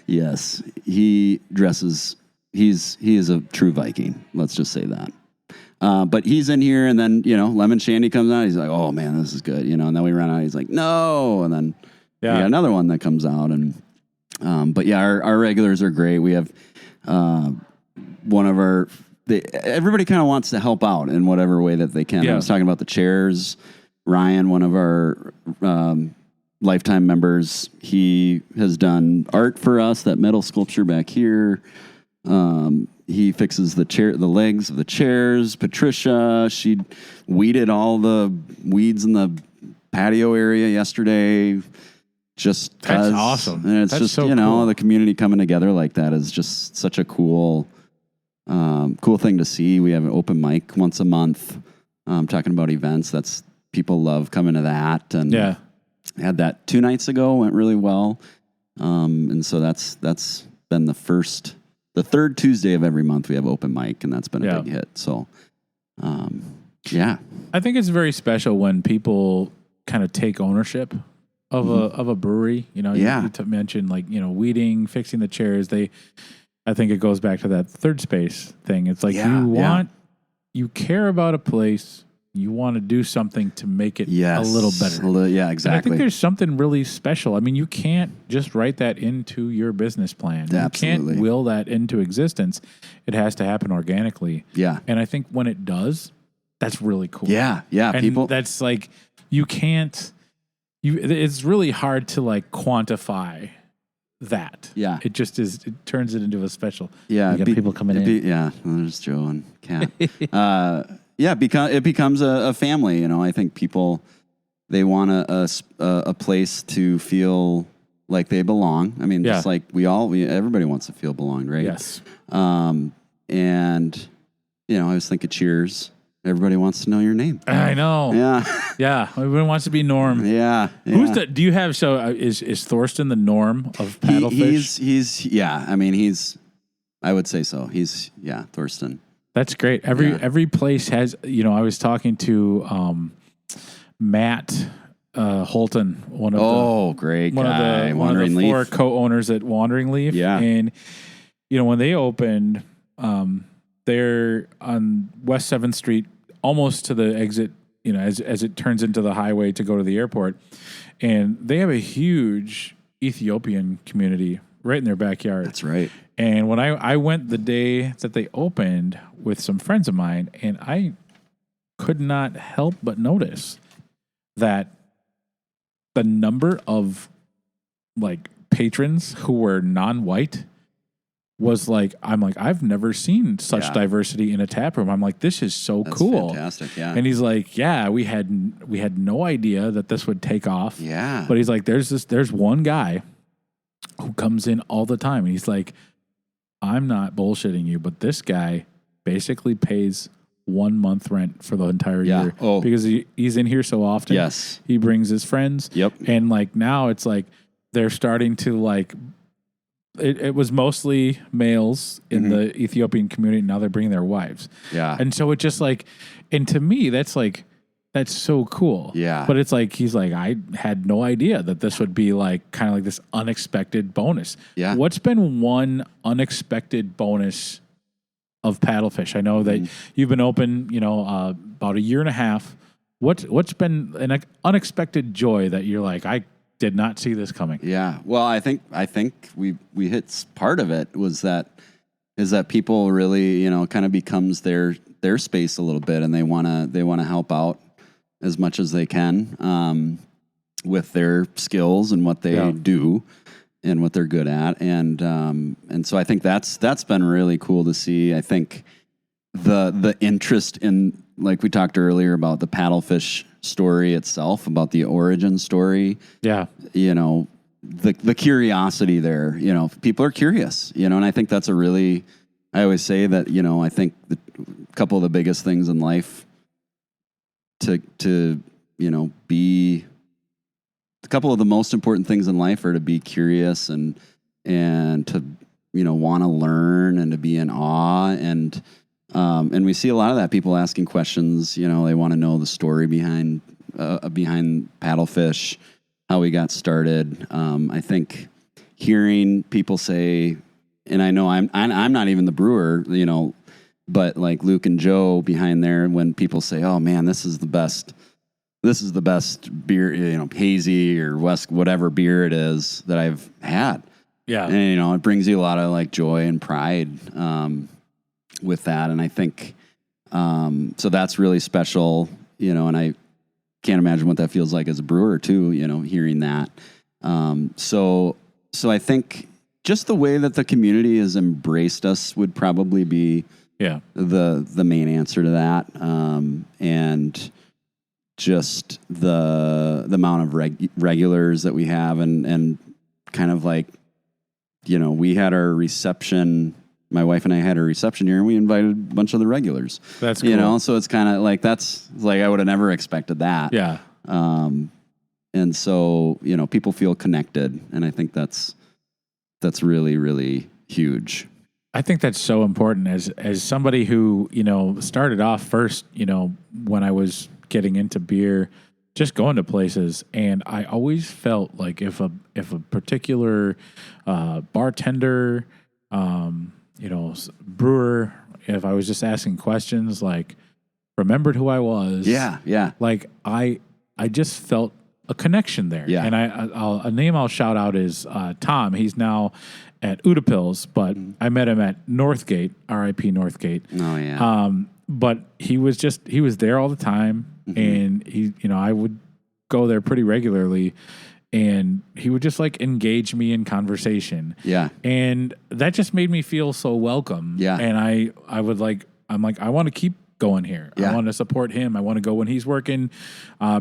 Yes, he dresses. He is a true Viking. Let's just say that. But he's in here, and then lemon shandy comes out. He's like, "Oh man, this is good," and then we run out. He's like, "No," and then. Yeah, we got another one that comes out, and but our regulars are great. We have one of everybody kind of wants to help out in whatever way that they can. I was talking about the chairs. Ryan, one of our lifetime members, he has done art for us. That metal sculpture back here. He fixes the legs of the chairs. Patricia, she weeded all the weeds in the patio area yesterday. That's awesome. And it's that's just, so cool. The community coming together like that is just such a cool thing to see. We have an open mic once a month, talking about events. People love coming to that. And I had that 2 nights ago, went really well. And so that's been the third Tuesday of every month we have open mic, and that's been a big hit. So, I think it's very special when people kind of take ownership of a brewery. You know, Yeah. you mentioned like, you know, weeding, fixing the chairs. I think it goes back to that third space thing. It's like you care about a place. You want to do something to make it a little better. Yeah, exactly. And I think there's something really special. I mean, you can't just write that into your business plan. Absolutely. You can't will that into existence. It has to happen organically. Yeah. And I think when it does, that's really cool. Yeah. And People. that's like, it's really hard to like quantify that. Yeah. It just is, it turns it into a special. Yeah. You got people coming in. Yeah. There's Joe and Kat. It becomes a family. You know, I think people, they want a place to feel like they belong. I mean, just like everybody wants to feel belonged, right? Yes. And, you know, I was thinking Cheers. Everybody wants to know your name. I know. Yeah. Yeah. Everyone wants to be Norm. Yeah. Who's the, do you have, is Thorsten the Norm of Paddlefish? I would say so. Thorsten. That's great. Every place has, you know, I was talking to Matt Holton, one of the four co-owners at Wandering Leaf. Yeah. And, you know, when they opened, they're on West 7th Street, almost to the exit, you know, as it turns into the highway to go to the airport. And they have a huge Ethiopian community right in their backyard. That's right. And when I went the day that they opened with some friends of mine, and I could not help but notice that the number of like patrons who were non-white was like, I'm like, I've never seen such diversity in a tap room. I'm like, this is so cool. Fantastic, yeah. And he's like, yeah, we had no idea that this would take off. Yeah. But he's like, there's one guy who comes in all the time, and he's like, I'm not bullshitting you, but this guy basically pays 1 month rent for the entire year because he's in here so often. Yes. He brings his friends. Yep. And like now it's like they're starting to like, it was mostly males in the Ethiopian community. Now they're bringing their wives. Yeah. And so it just like, and to me, that's so cool. Yeah. But it's like, he's like, I had no idea that this would be like kind of like this unexpected bonus. Yeah. What's been one unexpected bonus of Paddlefish? I know that you've been open, you know, about a year and a half. What's been an unexpected joy that you're like, I did not see this coming? Yeah. Well, I think we hit part of it is that people really, you know, kind of becomes their space a little bit, and they want to help out as much as they can with their skills and what they do and what they're good at. And so I think that's been really cool to see. I think the interest in, like we talked earlier about the Paddlefish story itself, about the origin story. Yeah. You know, the curiosity there, you know, people are curious, you know, and I think that's I always say that, you know, I think a couple of the biggest things in life to, you know, a couple of the most important things in life are to be curious and to, you know, want to learn and to be in awe. And we see a lot of that, people asking questions, you know, they want to know the story behind Paddlefish, how we got started. I think hearing people say, and I know I'm not even the brewer, you know, but like Luke and Joe behind there, when people say, oh man, this is the best beer, you know, hazy or West, whatever beer it is that I've had. Yeah. And, you know, it brings you a lot of like joy and pride, with that. And I think, so that's really special, you know, and I can't imagine what that feels like as a brewer too, you know, hearing that. So I think just the way that the community has embraced us would probably be the main answer to that. And just the amount of regulars that we have and kind of like, you know, we had our reception, my wife and I had a reception here, and we invited a bunch of the regulars. That's cool. You know, so it's kind of like, that's like, I would have never expected that. Yeah. And so, you know, people feel connected, and I think that's really, really huge. I think that's so important as somebody who, you know, started off first, you know, when I was getting into beer, just going to places, and I always felt like if a particular bartender, brewer, if I was just asking questions, like remembered who I was, like I just felt a connection there. Yeah. And a name I'll shout out is Tom. He's now at Udapils, but I met him at Northgate, R.I.P. Northgate. Oh yeah. But he was there all the time, and I would go there pretty regularly, and he would just like engage me in conversation. Yeah. And that just made me feel so welcome. Yeah. And I want to keep going here. Yeah. I want to support him. I want to go when he's working,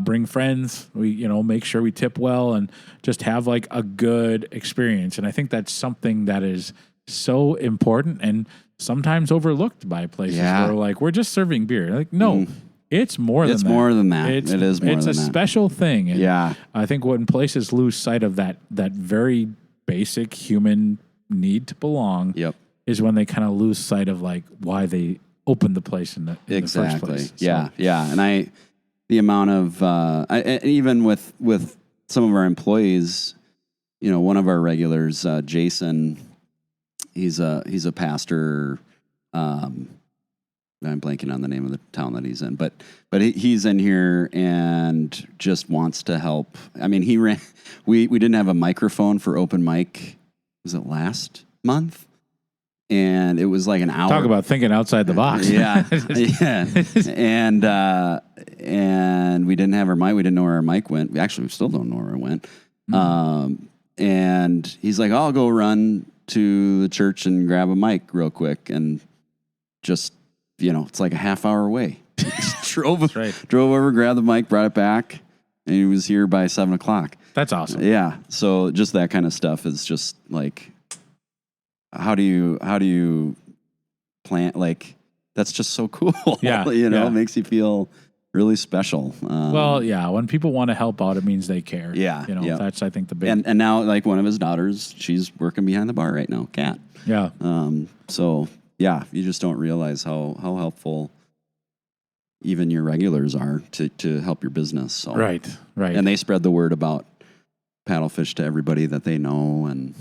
bring friends. We, make sure we tip well and just have like a good experience. And I think that's something that is so important and sometimes overlooked by places where like, we're just serving beer. Like, no, it's more than that. It's more than that. It is more than that. It's a special thing. And Yeah. I think when places lose sight of that very basic human need to belong is when they kind of lose sight of like why they opened the place in the first place. Yeah. And the amount of, even with some of our employees, one of our regulars, Jason, he's a pastor. I'm blanking on the name of the town that he's in, but he's in here and just wants to help. I mean, we didn't have a microphone for open mic. Was it last month? And it was like an hour. Talk about thinking outside the box. Yeah. And we didn't have our mic. We didn't know where our mic went. We still don't know where it went. And he's like, I'll go run to the church and grab a mic real quick. And just, it's like a half hour away. drove over, grabbed the mic, brought it back, and he was here by 7:00. That's awesome. Yeah. So just that kind of stuff is just like, how do you plan? Like, that's just so cool. Yeah. It makes you feel really special. When people want to help out, it means they care. Yeah. That's, I think, the big. And now, like, one of his daughters, she's working behind the bar right now, Kat. Yeah. So yeah, you just don't realize how helpful even your regulars are to help your business. So. Right. And they spread the word about Paddlefish to everybody that they know. And,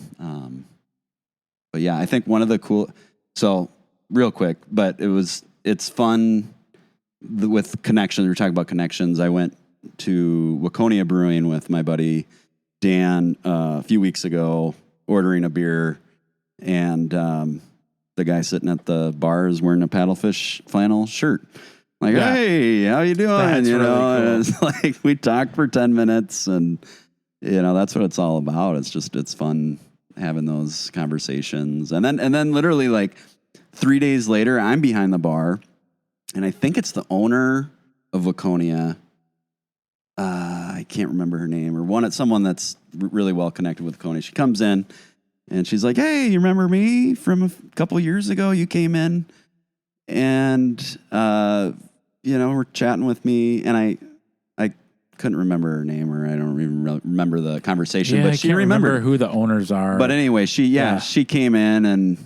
but yeah, I think one of the so real quick, but it's fun with connections. We're talking about connections. I went to Waconia Brewing with my buddy Dan a few weeks ago, ordering a beer, and the guy sitting at the bar is wearing a Paddlefish flannel shirt. Like, hey, how you doing? That's really cool. And it's like we talked for 10 minutes, and that's what it's all about. It's fun having those conversations, and then literally like 3 days later, I'm behind the bar, and I think it's the owner of Waconia. I can't remember her name, or someone that's really well connected with Waconia. She comes in, and she's like, "Hey, you remember me from a couple years ago? You came in, and we're chatting with me, and I couldn't remember her name, or I don't even remember the conversation, but she remembered who the owners are. But anyway, she came in and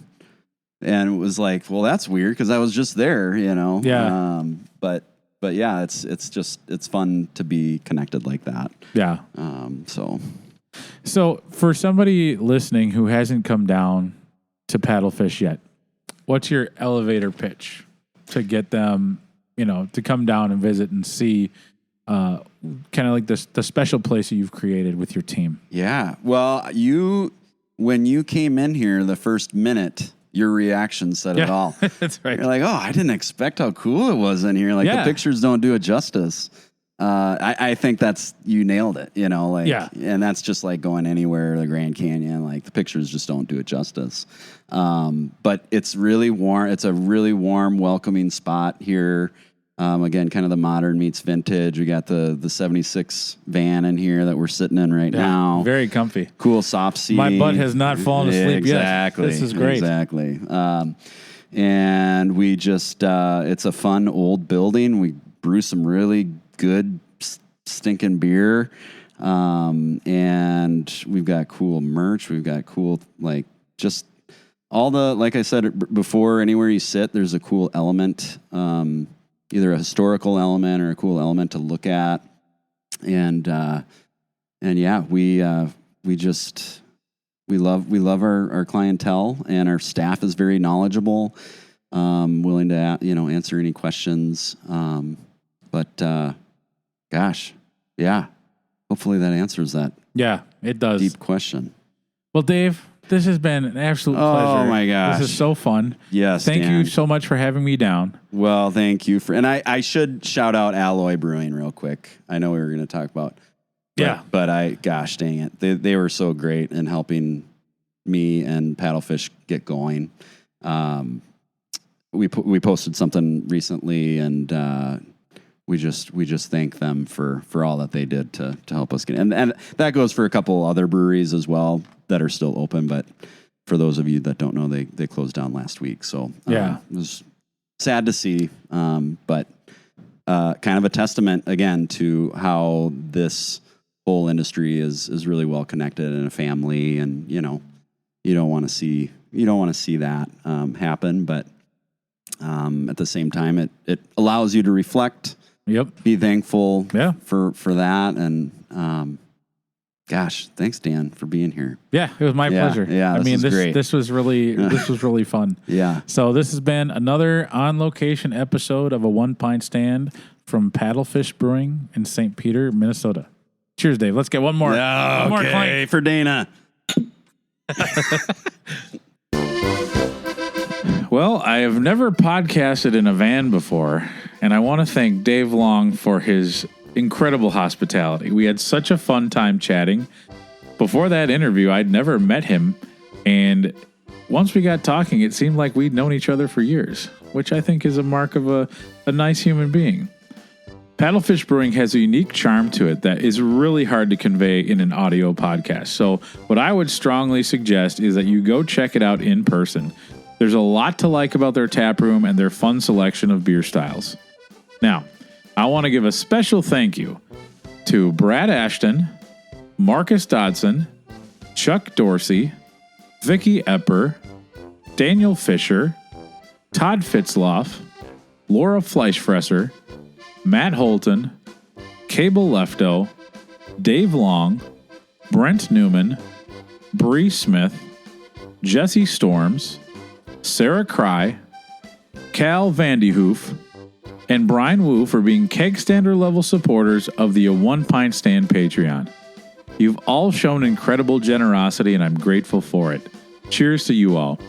it was like, well, that's weird because I was just there, Yeah. But yeah, it's fun to be connected like that. Yeah. So for somebody listening who hasn't come down to Paddlefish yet, what's your elevator pitch to get them, to come down and visit and see kind of like the special place that you've created with your team? Yeah. Well, when you came in here the first minute, your reaction said it all. That's right. You're like, oh, I didn't expect how cool it was in here. Like the pictures don't do it justice. I think you nailed it, and that's just like going anywhere, the Grand Canyon, like the pictures just don't do it justice. But it's really warm. It's a really warm, welcoming spot here. Again, kind of the modern meets vintage. We got the 76 van in here that we're sitting in right now. Very comfy. Cool soft seating. My butt has not fallen asleep yet. Exactly. This is great. Exactly. And we just, it's a fun old building. We brew some really good stinking beer. And we've got cool merch. We've got cool, like, just all like I said before, anywhere you sit, there's a cool element, either a historical element or a cool element to look at. And yeah, we love our clientele, and our staff is very knowledgeable, willing to answer any questions. But gosh, yeah, hopefully that answers that. Yeah, it does. Deep question. Well, Dave, this has been an absolute pleasure. Oh my gosh, this is so fun. Yes, thank Dan. you so much for having me down. Well, thank you and I should shout out Alloy Brewing real quick. I know we were going to talk about. But gosh dang it, they were so great in helping me and Paddlefish get going. We posted something recently, and we just thank them for all that they did to help us get in. And that goes for a couple other breweries as well that are still open. But for those of you that don't know, they closed down last week. So it was sad to see, but kind of a testament again to how this whole industry is really well connected in a family, and you don't want to see that happen, but at the same time it allows you to reflect, be thankful for that, and gosh, thanks Dan for being here. Yeah, it was my pleasure. Yeah, this was really fun. Yeah. So this has been another on location episode of a One Pint Stand from Paddlefish Brewing in St. Peter, Minnesota. Cheers, Dave. Let's get one more. One more clank for Dana. Well, I have never podcasted in a van before, and I want to thank Dave Long for his incredible hospitality. We had such a fun time chatting. Before that interview, I'd never met him, and once we got talking, it seemed like we'd known each other for years, which I think is a mark of a nice human being. Paddlefish Brewing has a unique charm to it that is really hard to convey in an audio podcast. So what I would strongly suggest is that you go check it out in person. There's a lot to like about their tap room and their fun selection of beer styles. Now, I want to give a special thank you to Brad Ashton, Marcus Dodson, Chuck Dorsey, Vicky Epper, Daniel Fisher, Todd Fitzloff, Laura Fleischfresser, Matt Holton, Cable Lefto, Dave Long, Brent Newman, Bree Smith, Jesse Storms, Sarah Cry, Cal Vandyhoof, and Brian Wu for being keg stander level supporters of the One Pint Stand Patreon. You've all shown incredible generosity, and I'm grateful for it. Cheers to you all.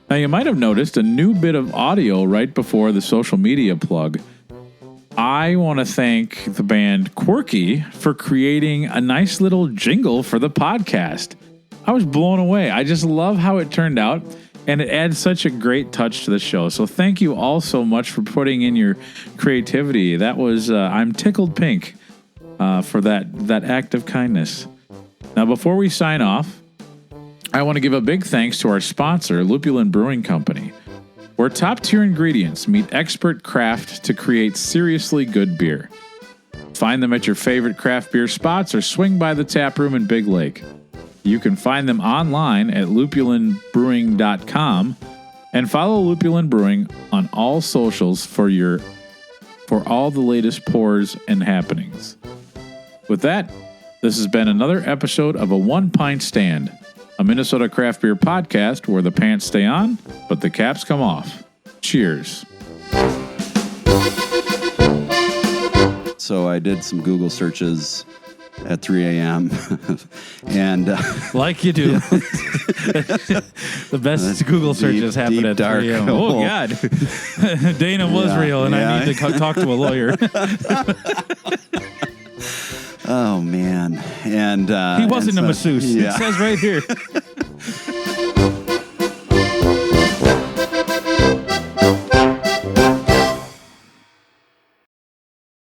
Now, you might have noticed a new bit of audio right before the social media plug. I want to thank the band Quirky for creating a nice little jingle for the podcast. I was blown away. I just love how it turned out, and it adds such a great touch to the show. So thank you all so much for putting in your creativity. That was, I'm tickled pink for that act of kindness. Now, before we sign off, I want to give a big thanks to our sponsor, Lupulin Brewing Company, where top-tier ingredients meet expert craft to create seriously good beer. Find them at your favorite craft beer spots or swing by the tap room in Big Lake. You can find them online at lupulinbrewing.com and follow Lupulin Brewing on all socials for all the latest pours and happenings. With that, this has been another episode of a One Pint Stand, a Minnesota craft beer podcast where the pants stay on, but the caps come off. Cheers. So I did some Google searches at 3 a.m. and like you do. The best Google searches happen at 3 a.m. Oh, God. Dana was real, and I need to talk to a lawyer. Oh, man. And he wasn't a masseuse. Yeah. It says right here.